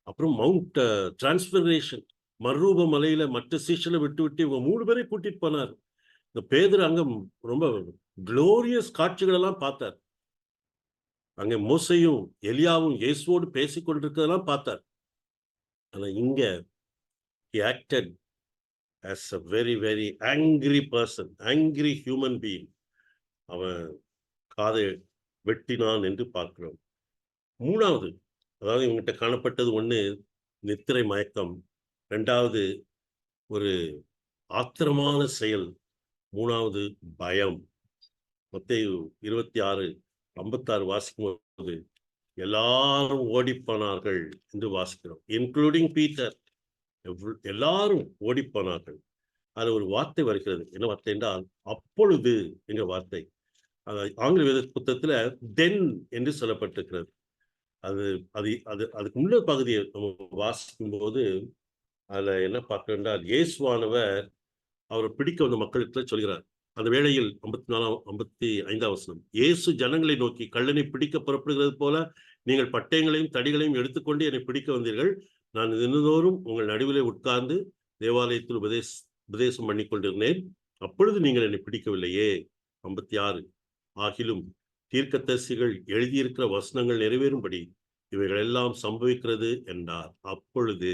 அப்புறம் மவுண்ட் டிரான்ஸ்பிகரேஷன், மறுரூப மலையில மற்ற சீஷனை விட்டு இவங்க 3 பேரை கூட்டிட்டு போனார். இந்த பேதுரு அங்க ரொம்ப குளோரியஸ் காட்சிகள் எல்லாம் பார்த்தார். அங்க மோசையும் எலியாவும் இயேசுவோடு பேசிக் கொண்டிருக்கிறதெல்லாம் பார்த்தார். ஆனா இங்க he acted as a very very angry person, angry human being. அவன் காதை வெட்டினான் என்று பார்க்கிறோம். 3வது, அதாவது இவங்கிட்ட காணப்பட்டது 1 நித்திரை மயக்கம், 2வது ஒரு ஆத்திரமான செயல், 3வது பயம். மத்தேயு 26:56 வாசிக்கும் போது, எல்லாரும் ஓடிப்போனார்கள் என்று வாசிக்கிறோம். Including Peter. எல்லாரும் ஓடிப்போனார்கள். அதுல ஒரு வார்த்தை வருகிறது. என்ன வார்த்தை என்றால், அப்பொழுது என்ற வார்த்தை. ஆங்கில வேத புத்தகத்துல தென் என்று சொல்லப்பட்டிருக்கிறது. அது அது அது அதுக்கு முன்ன பகுதியை நம்ம வாசிக்கும் போது அதுல என்ன பார்க்கிறோம் என்றால், இயேசுவானவர் அவரை பிடிக்க வந்த மக்களுக்கு சொல்கிறார். அந்த வேளையில் 55ஆம் வசனம். இயேசு ஜனங்களை நோக்கி, கள்ளனை பிடிக்க புறப்படுகிறது போல நீங்கள் பட்டயங்களையும் தடிகளையும் எடுத்துக்கொண்டு என்னை பிடிக்க வந்தீர்கள். நான் தினந்தோறும் உங்கள் நடுவிலே உட்கார்ந்து தேவாலயத்தில் உபதேசம் பண்ணி கொண்டிருந்தேன். அப்பொழுது நீங்கள் என்னை பிடிக்கவில்லையே. 56. ஆகிலும் தீர்க்கதரிசிகள் எழுதியிருக்கிற வசனங்கள் நிறைவேறும்படி இவைகள் எல்லாம் சம்பவிக்கிறது என்றார். அப்பொழுது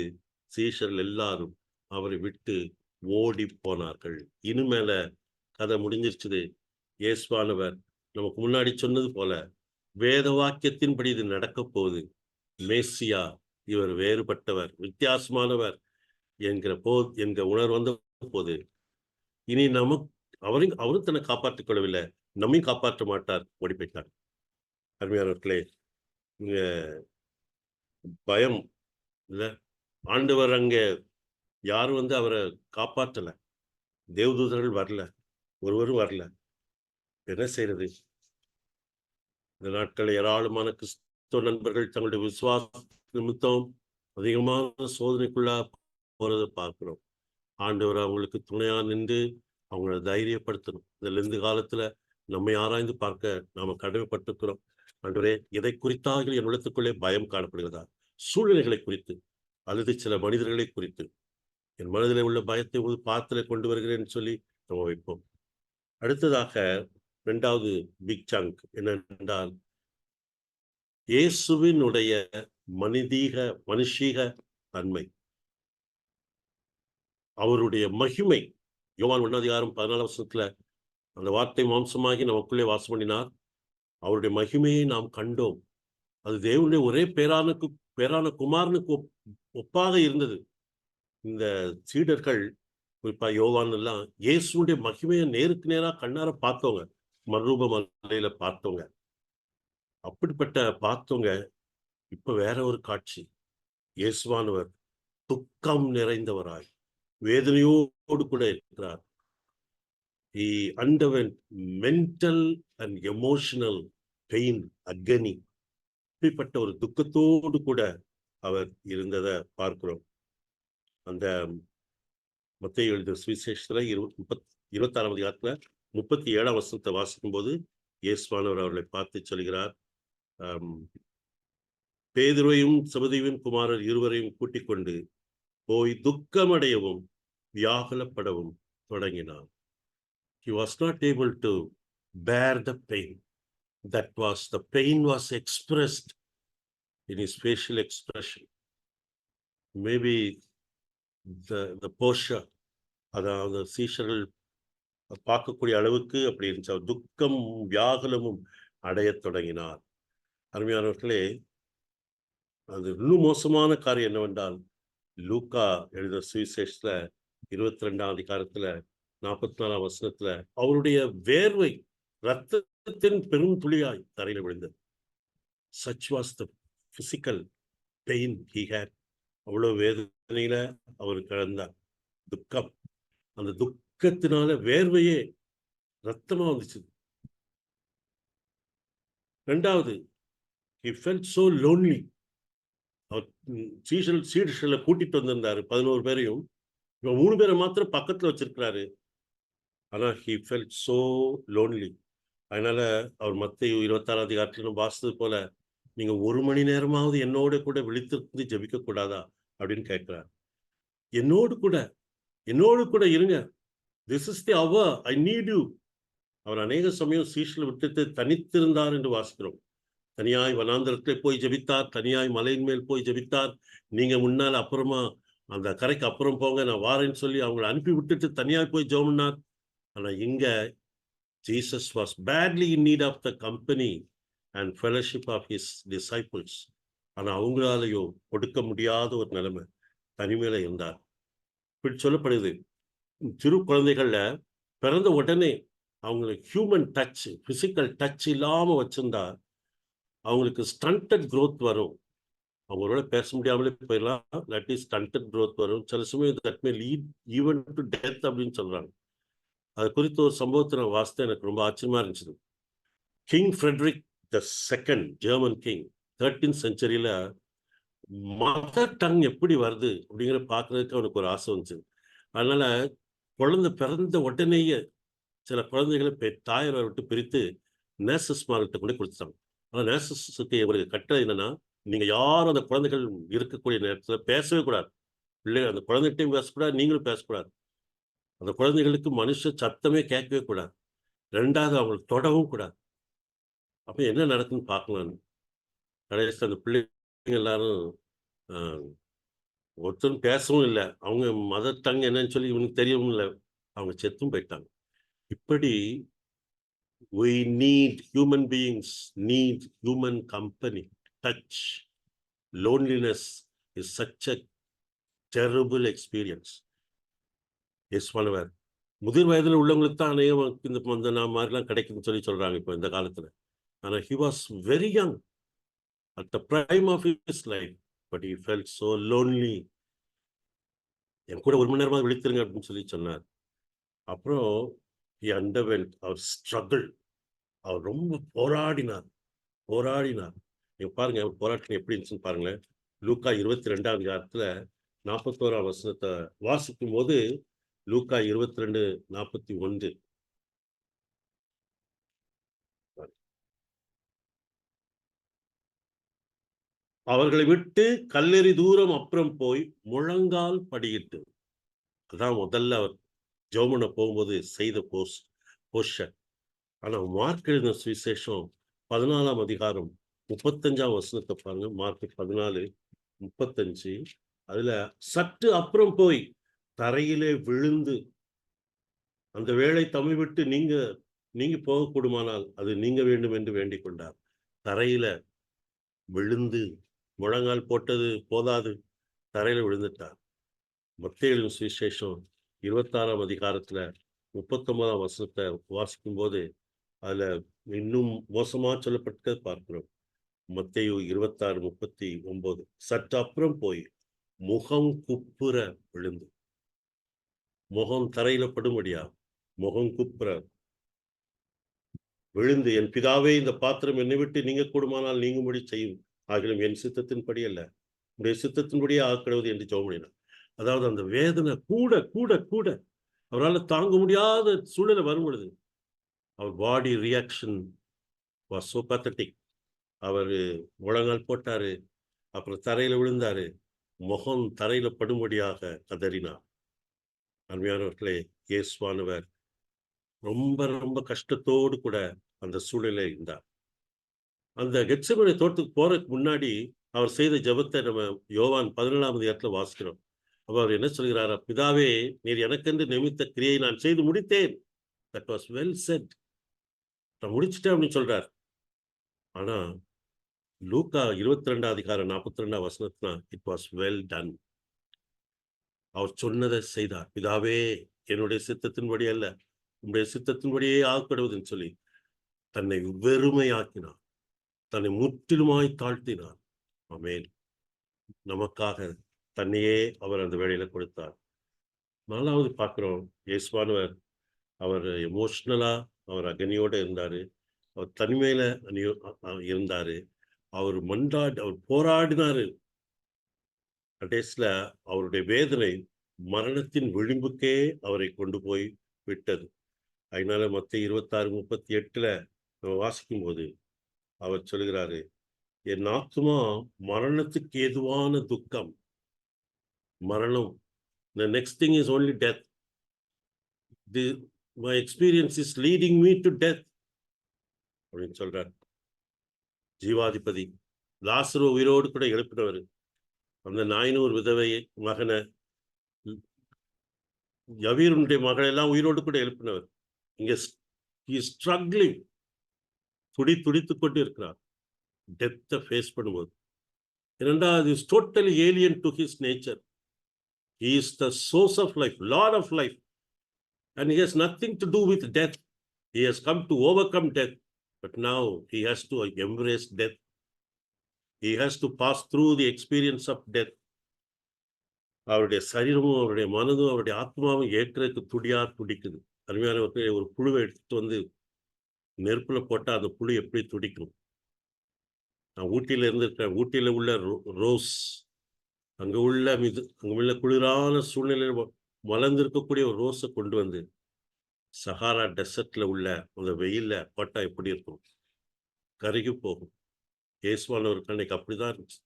சீஷர்கள் எல்லாரும் அவரை விட்டு ஓடி போனார்கள். இனிமேல கதை முடிஞ்சிருச்சுது. இயேசுவானவர் நமக்கு முன்னாடி சொன்னது போல வேத வாக்கியத்தின்படி இது நடக்க போகுது. மேசியா இவர் வேறுபட்டவர், வித்தியாசமானவர் என்கிற உணர்வு வந்த போது இனி அவரும் தன்னை காப்பாற்றிக் கொள்ளவில்லை, நம்மையும் காப்பாற்ற மாட்டார், ஓடி போயிட்டார். அருமையானவர்களே, இங்க பயம் இல்ல, ஆண்டவர் அங்க யாரும் அவரை காப்பாற்றல, தேவதூதர்கள் வரல, ஒருவரும் வரல. என்ன செய்யறது? இந்த நாட்கள் ஏராளமான கிறிஸ்தவ நண்பர்கள் தங்களுடைய விசுவாச நிமித்தம் அதிகமான சோதனைக்குள்ளா போறதை பார்க்கிறோம். ஆண்டவர் அவங்களுக்கு துணையா நின்று அவங்கள தைரியப்படுத்தணும். இதுல இருந்து காலத்துல நம்மை ஆராய்ந்து பார்க்க நாம கடமைப்பட்டிருக்கிறோம். ஆண்டவரே, எதை குறித்தாக என் உள்ளத்துக்குள்ளே பயம் காணப்படுகிறதா? சூழ்நிலைகளை குறித்து அல்லது சில மனிதர்களை குறித்து என் மனதிலே உள்ள பயத்தை ஒரு பாத்திர கொண்டு வருகிறேன்னு சொல்லி நம்ம வைப்போம். அடுத்ததாக 2வது பிக் சங்க் என்னென்றால், இயேசுவினுடைய மனுஷீக தன்மை, அவருடைய மகிமை. யோவான் 1:14 அந்த வார்த்தை மாம்சமாகி நமக்குள்ளே வாசம் பண்ணினார், அவருடைய மகிமையை நாம் கண்டோம். அது தேவனுடைய ஒரே பேரான குமாரனுக்கு ஒப்பாக இருந்தது. இந்த சீடர்கள் குறிப்பா யோவான் எல்லாம் இயேசுடைய மகிமையை நேருக்கு நேரா கண்ணார பார்த்தவங்க, மறுரூப மலையில பார்த்தவங்க. அப்படிப்பட்ட பார்த்தவங்க இப்ப வேற ஒரு காட்சி. இயேசுவானவர் துக்கம் நிறைந்தவராய் வேதனையோடு கூட இருக்கிறார். He underwent mental and emotional pain, agony. இப்படிப்பட்ட ஒரு துக்கத்தோடு கூட அவர் இருந்ததை பார்க்கிறோம். அந்த மத்தேயு எழுதிய சுவிசேஷத்துல 26ஆம் அதிகாரத்துல 37ஆம் வசனத்தை வாசிக்கும் போது இயேசுவானவர் அவர்களை பார்த்து சொல்கிறார், பேதுருவையும் செபதேயுவின் குமாரர் இருவரையும் கூட்டிக் கொண்டு போய் துக்கமடையவும் வியாகுலப்படவும் தொடங்கினார். He was not able to bear the pain. The pain was expressed in his facial expression. Maybe the posture, அதாவது சீஷர்கள் பார்க்கக்கூடிய அளவுக்கு அப்படி இருந்துச்சு. அவர் துக்கம் வியாகுலமும் அடையத் தொடங்கினார். அருமையானவர்களே, அது இன்னும் மோசமான காரியம் என்னவென்றால், லூக்கா எழுதின சுவிசேஷத்துல 22ஆம் அதிகாரத்துல 44ஆம் வசனத்துல அவருடைய வேர்வை ரத்தத்தின் பெரும் துளியாய் தரையில விழுந்தது. Such was the physical pain he had. அவ்வளவு வேதனையில அவர் கிடந்தார். துக்கம், அந்த துக்கத்தினால வேர்வையே ரத்தமா வந்துச்சு. 2வது, he felt so lonely. அவர் சீடர்களை கூட்டிட்டு வந்திருந்தாரு 11 பேரையும். 3 பேரை மாத்திரம் பக்கத்துல வச்சிருக்கிறாரு. ஆனா he felt so lonely. அதனால அவர் மத்தேயு 26ஆம் அதிகாரத்திலும் வாசித்தது போல, நீங்க 1 மணி நேரமாவது என்னோட கூட விழித்திருந்து ஜெபிக்க கூடாதா அப்படின்னு கேட்கிறார். என்னோடு கூட இருங்க. This is the hour, I need you. அவர் அநேக சமயம் சீஷர்களை விட்டுட்டு தனித்திருந்தார் என்று வாசிக்கிறோம். தனியாய் வனாந்தரத்திலே போய் ஜெபித்தார், தனியாய் மலையின் மேல் போய் ஜெபித்தார். நீங்க முன்னால அப்புறமா அந்த கரைக்கு அப்புறம் போங்க, நான் வாரேன்னு சொல்லி அவங்களை அனுப்பி விட்டுட்டு தனியாய் போய் ஜெபம்னார். ஆனா இங்க Jesus was badly in need of the company and fellowship of his disciples. ஆனா அவங்களாலேயோ கொடுக்க முடியாத ஒரு நிலைமை, தனிமையில இருந்தார். இப்படி சொல்லப்படுது, சிறு குழந்தைகள்ல பிறந்த உடனே அவங்களுக்கு ஹியூமன் டச், பிசிக்கல் டச் இல்லாம வச்சிருந்தா அவங்களுக்கு ஸ்டண்டட் growth வரும். அவங்களோட பேச முடியாமலே போயிடலாம். இல்லாட்டி ஸ்டண்டட் growth வரும். சில சமயம் that may lead even to death அப்படின்னு சொல்றாங்க. அது குறித்த ஒரு சம்பவத்தை நான் வாசித்தேன். எனக்கு ரொம்ப ஆச்சரியமா இருந்துச்சு. King Frederick the second, German king, 13th செஞ்சுரியில மதர் டங் எப்படி வருது அப்படிங்கிற பார்க்கறதுக்கு அவனுக்கு ஒரு ஆசை வந்துச்சு. அதனால குழந்தை பிறந்த உடனேயே சில குழந்தைகளை தாயரை விட்டு பிரித்து நேசஸ்மார்கிட்ட கொண்டு கொடுத்துட்டாங்க. ஆனால் நேசஸுக்கு இவருக்கு கட்டளை என்னன்னா, நீங்க யாரும் அந்த குழந்தைகள் இருக்கக்கூடிய நேரத்தில் பேசவே கூடாது. பிள்ளைகள் அந்த குழந்தைகிட்டையும் பேசக்கூடாது, நீங்களும் பேசக்கூடாது. அந்த குழந்தைகளுக்கு மனுஷ சத்தமே கேட்கவே கூடாது. ரெண்டாவது அவங்களுக்கு தொடவும் கூடாது. அப்ப என்ன நடக்குன்னு பார்க்கலான்னு கடைசியில் அந்த பிள்ளைங்க எல்லாரும் ஒருத்தரும் பேசவும் இல்லை. அவங்க மதர் டங் என்னன்னு சொல்லி இவனுக்கு தெரியவும் இல்லை. அவங்க செத்தும் போயிட்டாங்க. இப்படி we need human beings need human company, touch. Loneliness is such a terrible experience. முதிர் வயதில் உள்ளவங்களுக்கு தான் அநேகம் இந்த மாதிரிலாம் கிடைக்குதுன்னு சொல்லி சொல்றாங்க இப்போ இந்த காலத்துல. ஆனா he was very young at the prime of his life, but he felt so lonely. என் கூட 1 மணி நேரமா விழித்திருங்க அப்படின்னு சொல்லி சொன்னார். அப்புறம் he underwent our struggle. அவர் ரொம்ப போராடினார். நீங்க பாருங்க அவர் போராட்டம் எப்படி இருந்துச்சுன்னு பாருங்களேன். லூக்கா 22ஆம் அதிகாரத்துல 41ஆம் வசனத்தை வாசிக்கும் போது, லூக்கா 22:41. அவர்களை விட்டு கல்லெறி தூரம் அப்புறம் போய் முழங்கால் படியிட்டு, அதான் முதல்ல அவர் ஜெபம் பண்ண போகும்போது செய்த போஸ்டர். ஆனா மார்க் எழுதின சுவிசேஷம் 14ஆம் அதிகாரம் 35ஆம் வசனத்தை பாருங்க. மார்க் 14:35. அதுல சற்று அப்புறம் போய் தரையிலே விழுந்து, அந்த வேளை தம்மை விட்டு நீங்க போகக்கூடுமானால் அது நீங்க வேண்டும் என்று வேண்டிக் கொண்டார். தரையில விழுந்து, முழங்கால் போட்டது போதாது, தரையில விழுந்துட்டார். மத்தேயு எழுதின சுவிசேஷம் 26ஆம் அதிகாரத்துல 39ஆம் வசனத்தை வாசிக்கும் போது அதுல இன்னும் மோசமா சொல்லப்பட்டு பார்க்கிறோம். மத்தேயு 26:39. சற்று அப்புறம் போய் முகம் குப்புற விழுந்து, முகம் தரையில படும்படியா முகம் குப்புற விழுந்து, என் பிதாவே இந்த பாத்திரம் என்னை விட்டு நீங்க கூடுமானால் நீங்கும்படி செய்யும், ஆகிலும் என் சித்தத்தின்படி அல்ல உடைய சித்தத்தின்படியே ஆக்கிடுவது என்று ஜெபம் பண்ணினார். அதாவது அந்த வேதனை கூட கூட கூட அவரால் தாங்க முடியாத சூழ்நிலை வரும் பொழுது அவர் பாடி ரியாக்ஷன் வாஸ் சோ பத்தட்டிக். அவர் முழங்கால் போட்டாரு, அப்புறம் தரையில விழுந்தாரு, முகம் தரையில படும்படியாக கதறினார். அருமையானவர்களே, இயேசுவானவர் ரொம்ப ரொம்ப கஷ்டத்தோடு கூட அந்த சூழ்நிலை இருந்தார். அந்த கெத்செமனே தோட்டத்துக்கு போறதுக்கு முன்னாடி அவர் செய்த ஜெபத்தை நம்ம யோவான் 17ஆம் அதிகாரத்துல வாசிக்கிறோம். அவர் என்ன சொல்கிறாரா, பிதாவே நீர் எனக்கென்று நியமித்த கிரியை நான் செய்து முடித்தேன். That was well set. நான் முடிச்சிட்டேன் அப்படின்னு சொல்றார். ஆனா லூக்கா 22ஆம் அதிகாரம் 42ஆம் வசனத்துல இட் வாஸ் வெல் டன். அவர் சொன்னதை செய்தார். பிதாவே என்னுடைய சித்தத்தின்படி அல்ல உங்களுடைய சித்தத்தின்படியே ஆக்கப்படுவதுன்னு சொல்லி தன்னை வெறுமையாக்கினார், தன்னை முற்றிலுமாய் தாழ்த்தினார். ஆமென். நமக்காக தன்னையே அவர் அந்த வேளையில கொடுத்தார். 4வது பார்க்கிறோம், இயேசுவானவர் அவர் எமோஷனலா அவர் அக்னியோட இருந்தாரு. அவர் தனிமையில இருந்தாரு. அவர் அவர் போராடினாரு. கடைசியில அவருடைய வேதனை மரணத்தின் விளிம்புக்கே அவரை கொண்டு போய் விட்டது. அதனால மத்தேயு 26:38 நம்ம வாசிக்கும் போது அவர் சொல்கிறாரு, என் ஆத்துமா மரணத்துக்கு ஏதுவான துக்கம், மரணம். The next thing is only death. My experience is leading me to death அப்படின்னு சொல்றார். ஜீவாதிபதி லாசரு உயிரோடு கூட எழுப்பினவர், அந்த நாயினூர் விதவை மகனை, யவீருடைய மகளெல்லாம் உயிரோடு கூட எழுப்பினவர். இங்க ஸ்ட்ரகிளிங், துடித்துக் கொண்டு இருக்கிறார் டெத்தை ஃபேஸ் பண்ணும்போது. இரண்டாவது, is totally alien to his nature. He is the source of life, Lord of life, and he has nothing to do with death. He has come to overcome death, but now he has to embrace death He has to pass through the experience of death. அவருடைய சரீரமும் அவருடைய மனதும் அவருடைய ஆத்மாவும் ஏற்கிறதுக்கு துடிக்குது. அருமையானவர்களே, ஒரு புழுவை எடுத்துட்டு வந்து நெருப்புல போட்டா அந்த புழு எப்படி துடிக்கும்? நான் ஊட்டியில இருந்திருக்கேன். ஊட்டியில உள்ள ரோஸ், அங்க உள்ள குளிரான சூழ்நிலையில் மலர்ந்திருக்கக்கூடிய ஒரு ரோஸை கொண்டு வந்து சஹாரா டெசர்ட்ல உள்ள அந்த வெயில்ல போட்டா எப்படி இருக்கும்? கருகி போகும். இயேசுவானவருக்கு அன்னைக்கு அப்படிதான் இருந்துச்சு.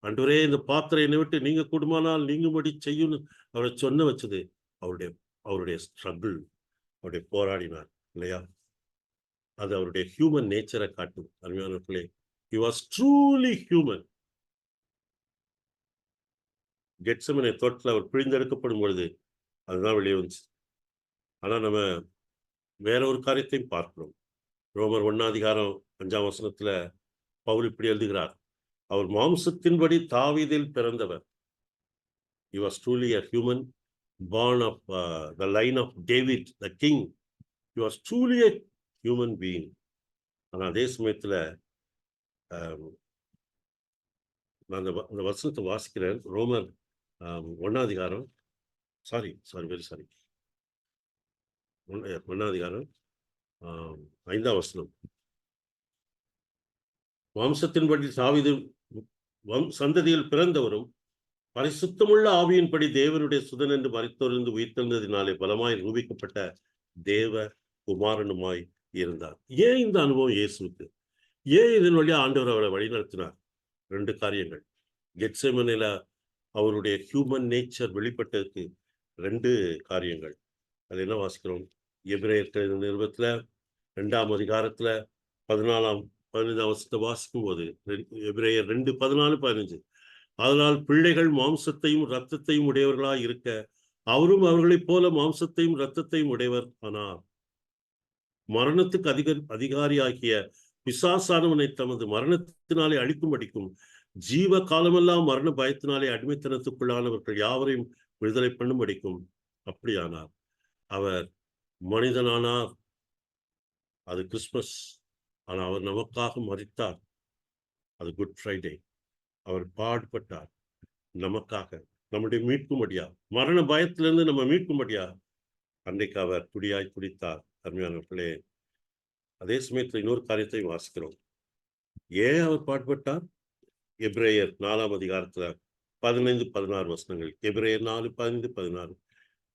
ஆண்டவரே, இந்த பாத்திரம் என்னை விட்டு நீங்க கூடுமானால் நீங்கும்படி செய்யும்னு அவரை சொன்ன வச்சது அவருடைய அவருடைய ஸ்ட்ரகிள், அவருடைய போராடினார் இல்லையா? அது அவருடைய ஹியூமன் நேச்சரை காட்டும். அருமையானவர்களே, he was truly human. கெட்செமனே தோட்டத்தில் அவர் பிழிந்தெடுக்கப்படும் பொழுது அதுதான் வெளியே வந்துச்சு. ஆனா நம்ம வேற ஒரு காரியத்தையும் பார்க்கிறோம். ரோமர் 1:5 பவுல் இப்படி எழுதுகிறார், அவர் மாம்சத்தின்படி தாவீதில் பிறந்தவர். He was truly a human, born of the line of David, the king. He was truly a human being. ஆனா அதே சமயத்துல நான் அந்த வசனத்தை வாசிக்கிறேன். ரோமர் 1 சாரி வெரி சாரி 1 5 வம்சத்தின்படி தாவீது சந்ததியில் பிறந்தவரும் பரிசுத்தமுள்ள ஆவியின்படி தேவனுடைய சுதன் என்று மரித்தோரிலிருந்து உயிர்த்தெழுந்ததினாலே பலமாய் நிரூபிக்கப்பட்ட தேவ குமாரனுமாய் இருந்தார். ஏன் இந்த அனுபவம் இயேசுக்கு? ஏன் இதன் வழியா ஆண்டவர் அவரை வழிநடத்தினார்? 2 காரியங்கள். கெத்செமனேல அவருடைய ஹியூமன் நேச்சர் வெளிப்பட்டதுக்கு 2 காரியங்கள். அது என்ன வாசிக்கிறோம்? எபிரேயர் நிருபத்துல 2 14-15 வாசிக்கும் போது எபிரேயர் 2:14-15, அதனால் பிள்ளைகள் மாம்சத்தையும் இரத்தத்தையும் உடையவர்களாய் இருக்க அவரும் அவர்களைப் போல மாம்சத்தையும் இரத்தத்தையும் உடையவர் ஆனார். மரணத்துக்கு அதிகாரியாகிய பிசாசானவனை தமது மரணத்தினாலே அழிக்கும்படிக்கும் ஜீவ காலமெல்லாம் மரண பயத்தினாலே அடிமைத்தனத்துக்குள்ளானவர்கள் யாவரையும் விடுதலை பண்ணும்படிக்கும் அப்படியானார். அவர் மனிதனானார். அது கிறிஸ்துமஸ். ஆனால் அவர் நமக்காக மரித்தார். அது குட் ஃப்ரைடே. அவர் பாடுபட்டார் நமக்காக, நம்முடைய மீட்கும்படியா, மரண பயத்திலிருந்து நம்ம மீட்கும்படியா அன்றைக்கு அவர் துடியாய் துடித்தார். அருமையானவர்களே, அதே சமயத்தில் இன்னொரு காரியத்தை வாசிக்கிறோம். ஏன் அவர் பாடுபட்டார்? எபிரேயர் 4 15-16 எபிரேயர் 4:15-16.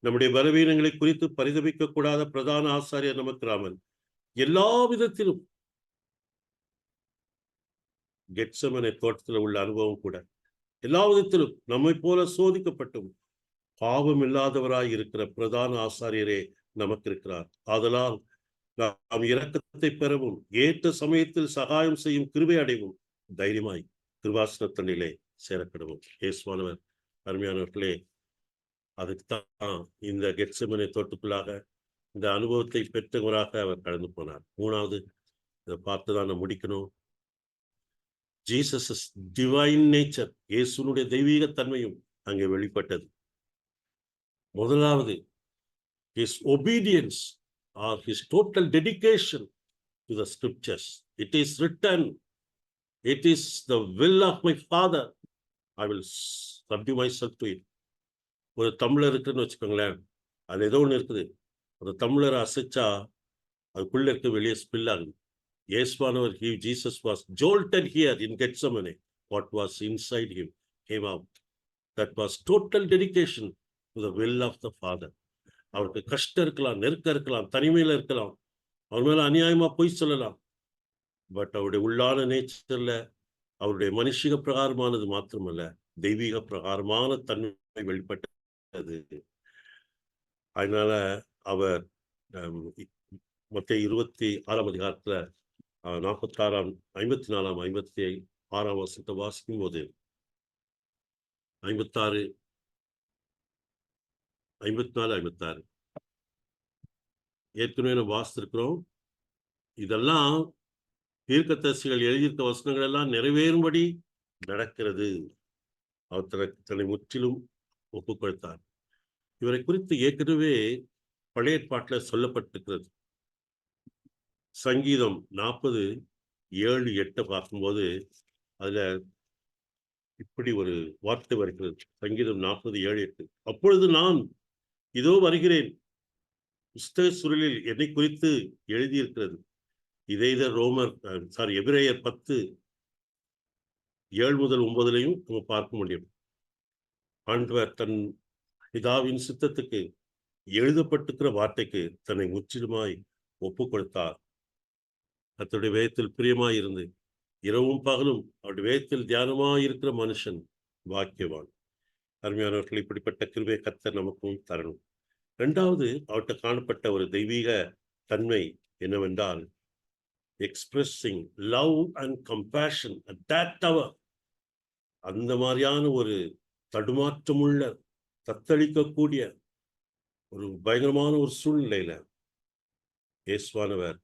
நம்முடைய பலவீனங்களை குறித்து பரிதபிக்க கூடாத பிரதான ஆசாரியர் நமக்கு ராமன் எல்லா விதத்திலும், கெத்செமனே தோட்டத்தில் உள்ள அனுபவம் கூட, எல்லா விதத்திலும் நம்மை போல சோதிக்கப்பட்டும் பாவம் இல்லாதவராய் இருக்கிற பிரதான ஆசாரியரே நமக்கு இருக்கிறார். ஆதலால் நாம் இரக்கத்தை பெறவும் ஏற்ற சமயத்தில் சகாயம் செய்யும் கிருபை அடைவும் தைரியமாய் கிருபாசனத்தண்ணிலே சேரக்கிடவும். இயேசுவானவர் அருமையானவர்களே, அதுக்குத்தான் இந்த கெத்செமனே தோட்டத்துக்குள்ளாக இந்த அனுபவத்தை பெற்றவராக அவர் கடந்து போனார். 3வது இதை பார்த்துதான் நான் முடிக்கணும். ஜீசஸ் டிவைன் நேச்சர், இயேசுனுடைய தெய்வீக தன்மையும் அங்கே வெளிப்பட்டது. முதலாவது, his obedience or his total dedication to the scriptures. It is written, it is the will of my Father, I will subdue myself to it. ஒரு தமிழர் இருக்குன்னு வச்சுக்கோங்களேன், அது ஏதோ ஒன்று இருக்குது, அந்த தமிழரை அசைச்சா அதுக்குள்ள இருக்க வெளியே ஸ்பில் ஆகுது. இயேசுவானவர், Jesus was jolted here in Gethsemane. What was inside him came out. That was total dedication to the will of the Father. அவருக்கு கஷ்டம் இருக்கலாம், நெருக்கம் இருக்கலாம், தனிமையில இருக்கலாம், அவர் மேல அநியாயமா பொய் சொல்லலாம். பட் அவருடைய உள்ளான நேச்சர்ல அவருடைய மனுஷிக பிரகாரமானது மாத்திரமல்ல, தெய்வீக பிரகாரமான தன்மை வெளிப்பட்டது. அதனால அவர் மத்தேயு 26 46 54 வாசிக்கும் போது 54 56 ஏற்கனவே நம்ம வாசித்திருக்கிறோம். இதெல்லாம் தீர்க்கதரிசிகள் எழுதியிருக்க வசனங்கள் எல்லாம் நிறைவேறும்படி நடக்கிறது. அவர் தன்னை முற்றிலும் ஒப்புக் கொடுத்தார். இவரை குறித்து ஏற்கனவே பழைய ஏற்பாட்டில் சொல்லப்பட்டிருக்கிறது. சங்கீதம் 40:7-8 பார்க்கும்போது அதுல இப்படி ஒரு வார்த்தை வருகிறது. சங்கீதம் 47:8. அப்பொழுது நான் இதோ வருகிறேன், புஸ்தக சுருளில் என்னை குறித்து எழுதியிருக்கிறது. இதே இதை எபிரேயர் 10:7 முதல் 9 நம்ம பார்க்க முடியும். ஆண்டவர் தன் பிதாவின் சித்தத்துக்கு எழுதப்பட்டிருக்கிற வார்த்தைக்கு தன்னை முற்றிலுமாய் ஒப்பு கொடுத்தார். கர்த்தருடைய வேதத்தில் பிரியமாய் இருந்து இரவும் பகலும் அவருடைய வேதத்தில் தியானமாய் இருக்கிற மனுஷன் பாக்கியவான். அருமையானவர்கள், இப்படிப்பட்ட கிருபை கர்த்தர் நமக்கும் தரணும். இரண்டாவது, அவர்கிட்ட காணப்பட்ட ஒரு தெய்வீக தன்மை என்னவென்றால், expressing love and compassion at that hour. அந்த மாதிரியான ஒரு தடுமாற்றமுள்ள, தத்தளிக்கக்கூடிய ஒரு பயங்கரமான ஒரு சூழ்நிலையில இயேசுவானவர்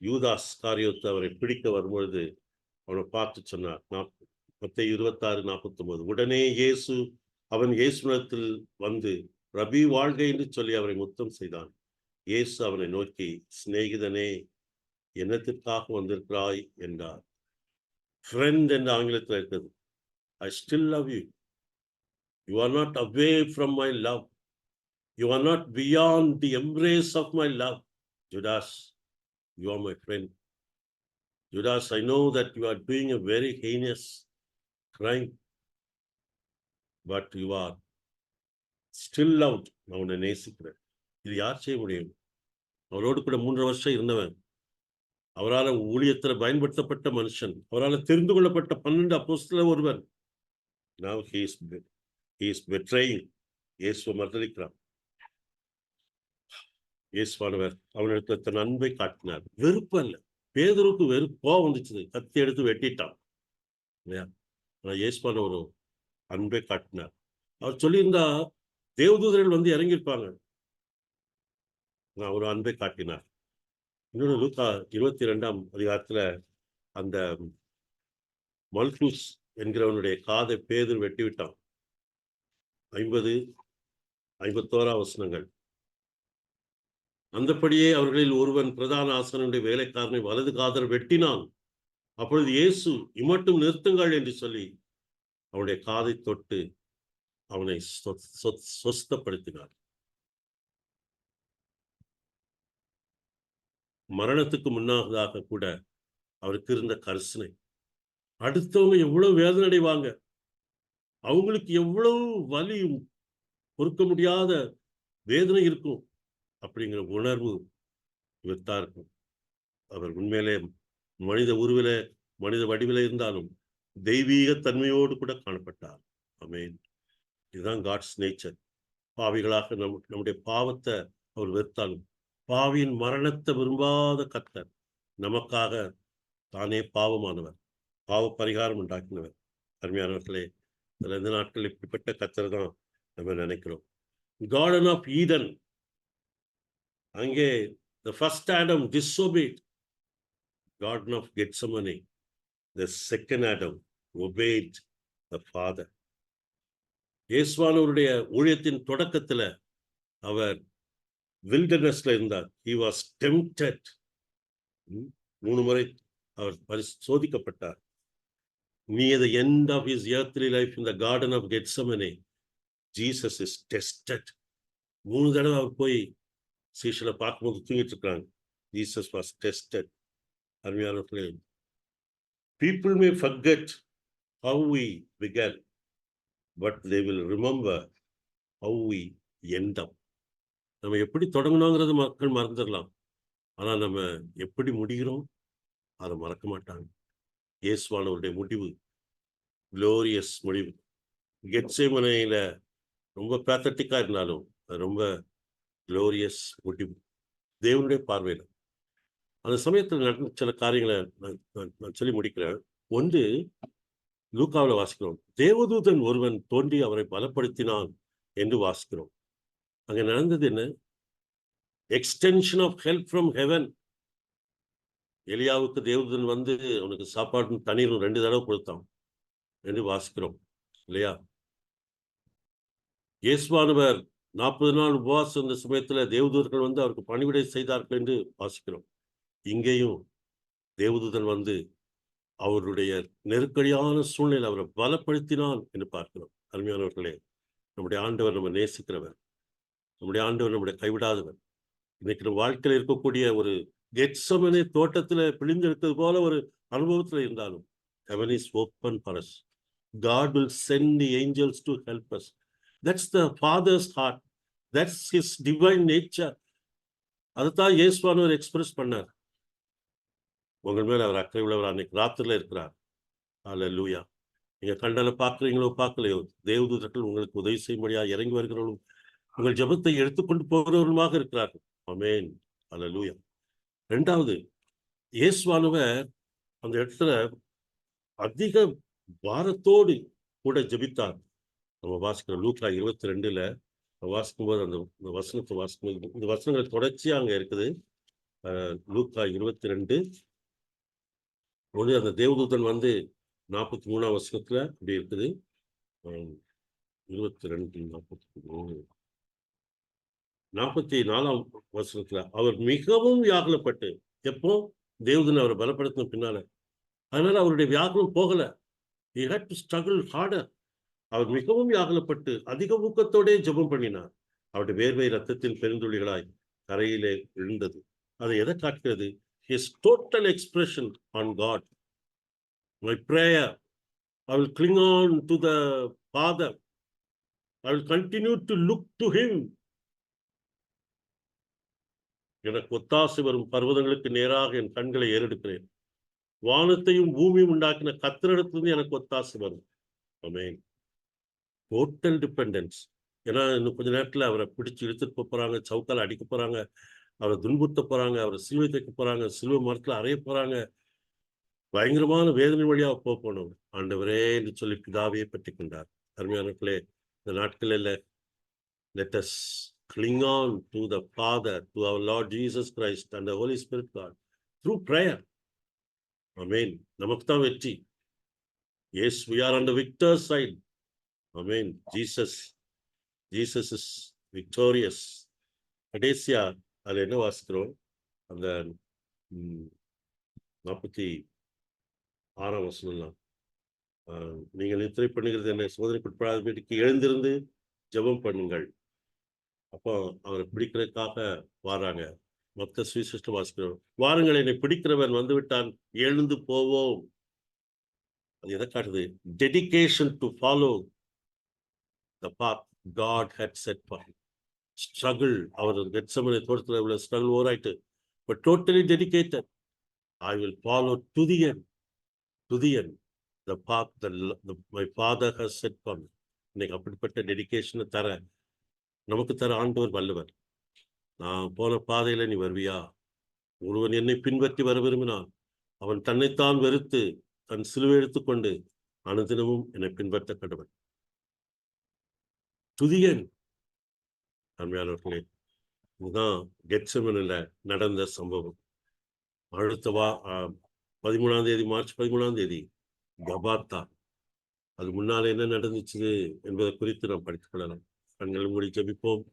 யூதாஸ் காரியோத்து அவரை பிடிக்க வரும்பொழுது அவனை பார்த்து சொன்னார். மத்தேயு 26:49. உடனே இயேசு அவன் இயேசுவிடத்தில் வந்து, ரபி வாழ்க என்று சொல்லி அவரை முத்தம் செய்தான். இயேசு அவனை நோக்கி, சிநேகிதனே, என்னத்திற்காக வந்திருக்கிறாய் என்றார். ஃப்ரெண்ட் என்று ஆங்கிலத்தில் இருக்கிறது. I still love you. You are not away from my love. You are not beyond the embrace of my love. Judas, you are my friend. Judas, I know that you are doing a very heinous crime, but you are still loved. நான் உன்னை நேசிக்கிறேன். இது யார் செய்ய முடியும்? அவரோடு கூட 3 வருஷம் இருந்தவன், அவரால் ஊழியத்தில் பயன்படுத்தப்பட்ட மனுஷன், அவரால் தெரிந்து கொள்ளப்பட்ட 12 அப்போஸ்தலர் ஒருவன். Now he is betraying. இயேசுவை மறுதலிக்கிறான். இயேசுவானவர் அவனிடத்தில் தன் அன்பை காட்டினார். வெறுப்பு அல்ல. பேதுருக்கு வெறுப்பா வந்துச்சு, கத்தி எடுத்து வெட்டிட்டான் இல்லையா? ஆனா இயேசுவானவர் ஒரு அன்பை காட்டினார். அவர் சொல்லியிருந்தா தேவதூதர்கள் வந்து இறங்கியிருப்பாங்க. ஒரு அன்பை காட்டினார். இன்னொரு லூக்கா 22ஆம் அதிகாரத்துல அந்த மல்குஸ் என்கிறவனுடைய காதை பேதுரு வெட்டி விட்டான். 51 வசனங்கள். அந்தபடியே அவர்களில் ஒருவன் பிரதான ஆசாரியனுடைய வேலைக்காரனை வலது காதர் வெட்டினான். அப்பொழுது இயேசு, இம்மட்டும் நிறுத்துங்கள் என்று சொல்லி அவனுடைய காதை தொட்டு அவனை சொஸ்தப்படுத்தினார். மரணத்துக்கு முன்னாக கூட அவருக்கு இருந்த கரிசனை. அடுத்தவங்க எவ்வளவு வேதனை அடைவாங்க, அவங்களுக்கு எவ்வளவு வலி, பொறுக்க முடியாத வேதனை இருக்கும் அப்படிங்கிற உணர்வு இவர்த்தா இருக்கும். அவர் உண்மையிலே மனித உருவில, மனித வடிவில இருந்தாலும் தெய்வீக தன்மையோடு கூட காணப்பட்டார். ஆமென். இதுதான் காட்ஸ் நேச்சர். பாவிகளாக நம்முடைய பாவத்தை அவர் வெறுத்தாலும், பாவியின் மரணத்தை விரும்பாத கர்த்தர் நமக்காக தானே பாவமானவர், பாவ பரிகாரம் உண்டாக்கினவர். அருமையானவர்களே, இந்த நாட்கள் இப்படிப்பட்ட கர்த்தர் தான் நம்ம நினைக்கிறோம். கார்டன் ஆஃப் ஈடன், அங்கே the first Adam disobeyed. Garden of Gethsemane, the second Adam obeyed the Father. இயேசுவானவருடைய ஊழியத்தின் தொடக்கத்துல அவர் வில்டர்னஸ்ல இருந்தார். He was tempted. 3 முறை அவர் பரிசோதிக்கப்பட்டார். Near the end of his earthly life in the Garden of Gethsemane, Jesus is tested. 3 தடவை அவர் போய் சீஷலை பார்க்கும்போது தூங்கிட்டு இருக்காங்க. Jesus was tested. அருமையானவர்களே, people may forget how we began, but they will remember how we end up. நம்ம எப்படி தொடங்கணுங்கிறது மக்கள் மறந்துடலாம், ஆனா நம்ம எப்படி முடிகிறோம் அதை மறக்க மாட்டாங்க. இயேசுவானவருடைய முடிவு குளோரியஸ் முடிவு. கெத்செமனேயில ரொம்ப பேத்தட்டிக்கா இருந்தாலும் ரொம்ப குளோரியஸ் முடிவு தேவனுடைய பார்வையில். அந்த சமயத்தில் நடந்த சில காரியங்களை நான் சொல்லி முடிக்கிறேன். ஒன்று, லூக்காவில் வாசிக்கிறோம், தேவதூதன் ஒருவன் தோன்றி அவரை பலப்படுத்தினான் என்று வாசிக்கிறோம். அங்க நடந்தது என்ன? Extension of help from heaven. எலியாவுக்கு தேவதூதன் வந்து அவனுக்கு சாப்பாடு தண்ணீரும் 2 தடவை கொடுத்தான் என்று வாசிக்கிறோம் இல்லையா? இயேசுவானவர் 40 நாள் உபவாசம் இந்த சமயத்துல தேவதூதர்கள் வந்து அவருக்கு பணிவிடை செய்தார்கள் என்று வாசிக்கிறோம். இங்கேயும் தேவதூதன் வந்து அவருடைய நெருக்கடியான சூழ்நிலை அவரை பலப்படுத்தினான் என்று பார்க்கிறோம். அருமையானவர்களே, நம்முடைய ஆண்டவர் நம்ம நேசிக்கிறவர், நம்முடைய ஆண்டவர் நம்முடைய கைவிடாதவர். இன்னைக்கு நம்ம வாழ்க்கையில் இருக்கக்கூடிய ஒரு கெத்செமனே தோட்டத்துல பிழிஞ்செடுத்தது போல ஒரு அனுபவத்துல இருந்தாலும், heaven is open for us. God will send the angels to help us. That's the Father's heart. That's his divine nature. அதுதான் இயேசுவானவர் எக்ஸ்பிரஸ் பண்ணார். உங்கள் மேல அவர் அக்கறை உள்ளவர் அன்னைக்கு ராத்திரில இருக்கிறார். அல்லேலூயா. நீங்க கண்ணுல பார்க்குறீங்களோ பார்க்கலையோ, தேவதூதர்கள் உங்களுக்கு உதவி செய்யும்படியா இறங்கி வருகிறவர்களும் உங்கள் ஜெபத்தை எடுத்துக்கொண்டு போகிறவர்களுமாக இருக்கிறார்கள். ஆமென். அல்லேலூயா. 2வது, இயேசுவானவர் அந்த இடத்துல அதிக பாரத்தோடு கூட ஜெபித்தார். நம்ம வாசிக்கிறோம் லூக்கா 22ல வாசிக்கும்போது அந்த வசனத்தை வாசிக்கும்போது, இந்த வசனங்கள் தொடர்ச்சியா அங்க இருக்குது. லூக்கா 22 அந்த தேவதூதன் வந்து 43ஆம் வசனத்துல அப்படி இருக்குது. 22 43 44ஆம் வசனத்துல அவர் மிகவும் வியாகுலப்பட்டு, எப்போ தேவதூதன் அவரை பலப்படுத்தின பின்னால, அதனால அவருடைய வியாகுலம் போகல. He had to struggle harder. அவர் மிகவும் வியாகுலப்பட்டு அதிக ஊக்கத்தோடே ஜெபம் பண்ணினார். அவருடைய வேர்வை ரத்தத்தின் பெருந்துளிகளாய் கரையிலே விழுந்தது. அதை எதை காட்டுகிறது? His total expression on God. My prayer, I will cling on to the Father. I will continue to look to him. எனக்கு ஒத்தாசை வரும் பர்வதங்களுக்கு நேராக என் கண்களை ஏறெடுக்கிறேன். வானத்தையும் பூமியும் உண்டாக்கின கர்த்தரிடத்திலிருந்து எனக்கு ஒத்தாசை வரும். ஆமென். Total dependence. ஏன்னா இன்னும் கொஞ்ச நேரத்துல அவரை பிடிச்சு இழுத்துட்டு போறாங்க, சவுக்கால அடிக்க போறாங்க, அவரை துன்புறுத்த போறாங்க, அவரை சிலுவை தைக்க போறாங்க, சிலுவை மரத்துல அறைய போறாங்க. பயங்கரமான வேதனை வழியா போகணும். ஆண்டவரே என்று சொல்லி பிதாவையே பற்றி கொண்டார். அருமையானவர்களே, இந்த நாட்களில் let us cling on to the Father, to our Lord Jesus Christ and the Holy Spirit God through prayer. Amen. நமக்கு தான் வெற்றி. Yes, we are on the victor's side. Amen. Jesus is victorious. கடைசியா அது என்ன வாசிக்கிறோம்? அந்த 46ஆம் வசனம். நீங்கள் நித்திரை பண்ணுகிறது என்ன? சோதனைக்குட்படாதபடிக்கு எழுந்திருந்து ஜெபம் பண்ணுங்கள். அப்போ அவரை பிடிக்கிறதுக்காக வாராங்க. மொத்த சுவிசேஷத்தை வாசிக்கிறோம். வாருங்கள், என்னை பிடிக்கிறவன் வந்து விட்டான், எழுந்து போவோம். அது எதை காட்டுது? Dedication to follow the path God had set for him. Struggle, அவர் கெத்செமனே தோட்டத்தில் உள்ள ஸ்ட்ரகிள் ஓராயிட்டு, but totally dedicated. I will follow to the end, the path that my Father has set for me. இன்னைக்கு அப்படிப்பட்ட டெடிகேஷனை நமக்கு தர ஆண்டவர் வல்லவர். நான் போன பாதையில நீ வருவியா? ஒருவன் என்னை பின்பற்றி வர விரும்பினான், அவன் தன்னைத்தான் வெறுத்து தன் சிலுவை எடுத்துக்கொண்டு அனுதினமும் என்னை பின்பற்ற கடவன். துதியன். அருமையானவர்களே, இதுதான் கெத்செமனேல நடந்த சம்பவம். அடுத்த 13ஆம் தேதி, மார்ச் 13ஆம் தேதி கபாத்தா. அது முன்னால என்ன நடந்துச்சு என்பதை குறித்து நாம் படித்துக் கொள்ளலாம். கண்களை மூடி ஜெபிப்போம்.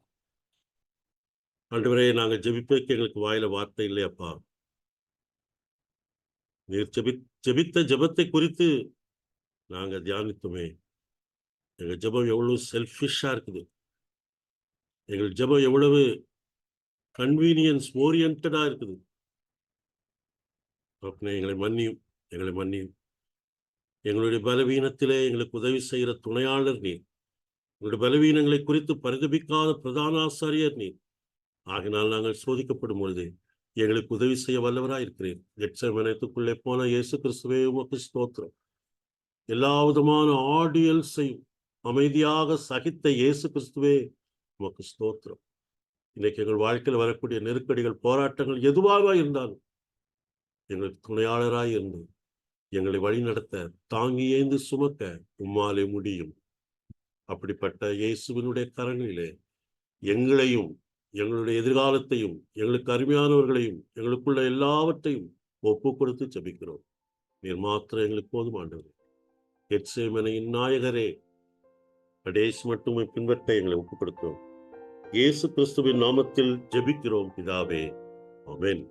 ஆண்டவரே, நாங்கள் ஜெபிப்பதற்கு எங்களுக்கு வாயில வார்த்தை இல்லையப்பா. நீர் ஜெபித்த ஜெபத்தை குறித்து நாங்க தியானித்துமே. எங்க ஜெபம் எவ்வளவு செல்ஃபிஷா இருக்குது. எங்கள் ஜெபம் எவ்வளவு கன்வீனியன்ஸ் ஓரியன்டா இருக்குது. எங்களை மன்னியும், எங்களை மன்னியும். எங்களுடைய பலவீனத்திலே எங்களுக்கு உதவி செய்கிற துணையாளர் நீர். உங்களுடைய பலவீனங்களை குறித்து பரிதபிக்காத பிரதான ஆசாரியர் நீர். ஆகினால் நாங்கள் சோதிக்கப்படும் பொழுது எங்களுக்கு உதவி செய்ய வல்லவராய் இருக்கிறேன். கெத்செமனேக்குள்ளே போன இயேசு கிறிஸ்துவே, உமக்கு ஸ்தோத்திரம். எல்லா விதமான ஆடியல்ஸையும் அமைதியாக சகித்த இயேசு கிறிஸ்துவே, உமக்கு ஸ்தோத்திரம். இன்னைக்கு எங்கள் வாழ்க்கையில் வரக்கூடிய நெருக்கடிகள், போராட்டங்கள் எதுவாக இருந்தாலும் எங்களுக்கு துணையாளராய் இருந்து எங்களை வழி நடத்த, தாங்கி ஏந்து சுமக்க உம்மாலே முடியும். அப்படிப்பட்ட இயேசுவினுடைய கரங்களிலே எங்களையும், எங்களுடைய எதிர்காலத்தையும், எங்களுக்கு அருமையானவர்களையும், எங்களுக்குள்ள எல்லாவற்றையும் ஒப்பு கொடுத்து ஜெபிக்கிறோம். நீர் மாத்திரம் எங்களுக்கு போதும் ஆண்டவரே. கெத்செமனேயின் நாயகரே, கடைசி மட்டுமே பின்பற்ற எங்களை ஒப்புக் கொடுக்கிறோம். இயேசு கிறிஸ்துவின் நாமத்தில் ஜெபிக்கிறோம் பிதாவே. ஆமென்.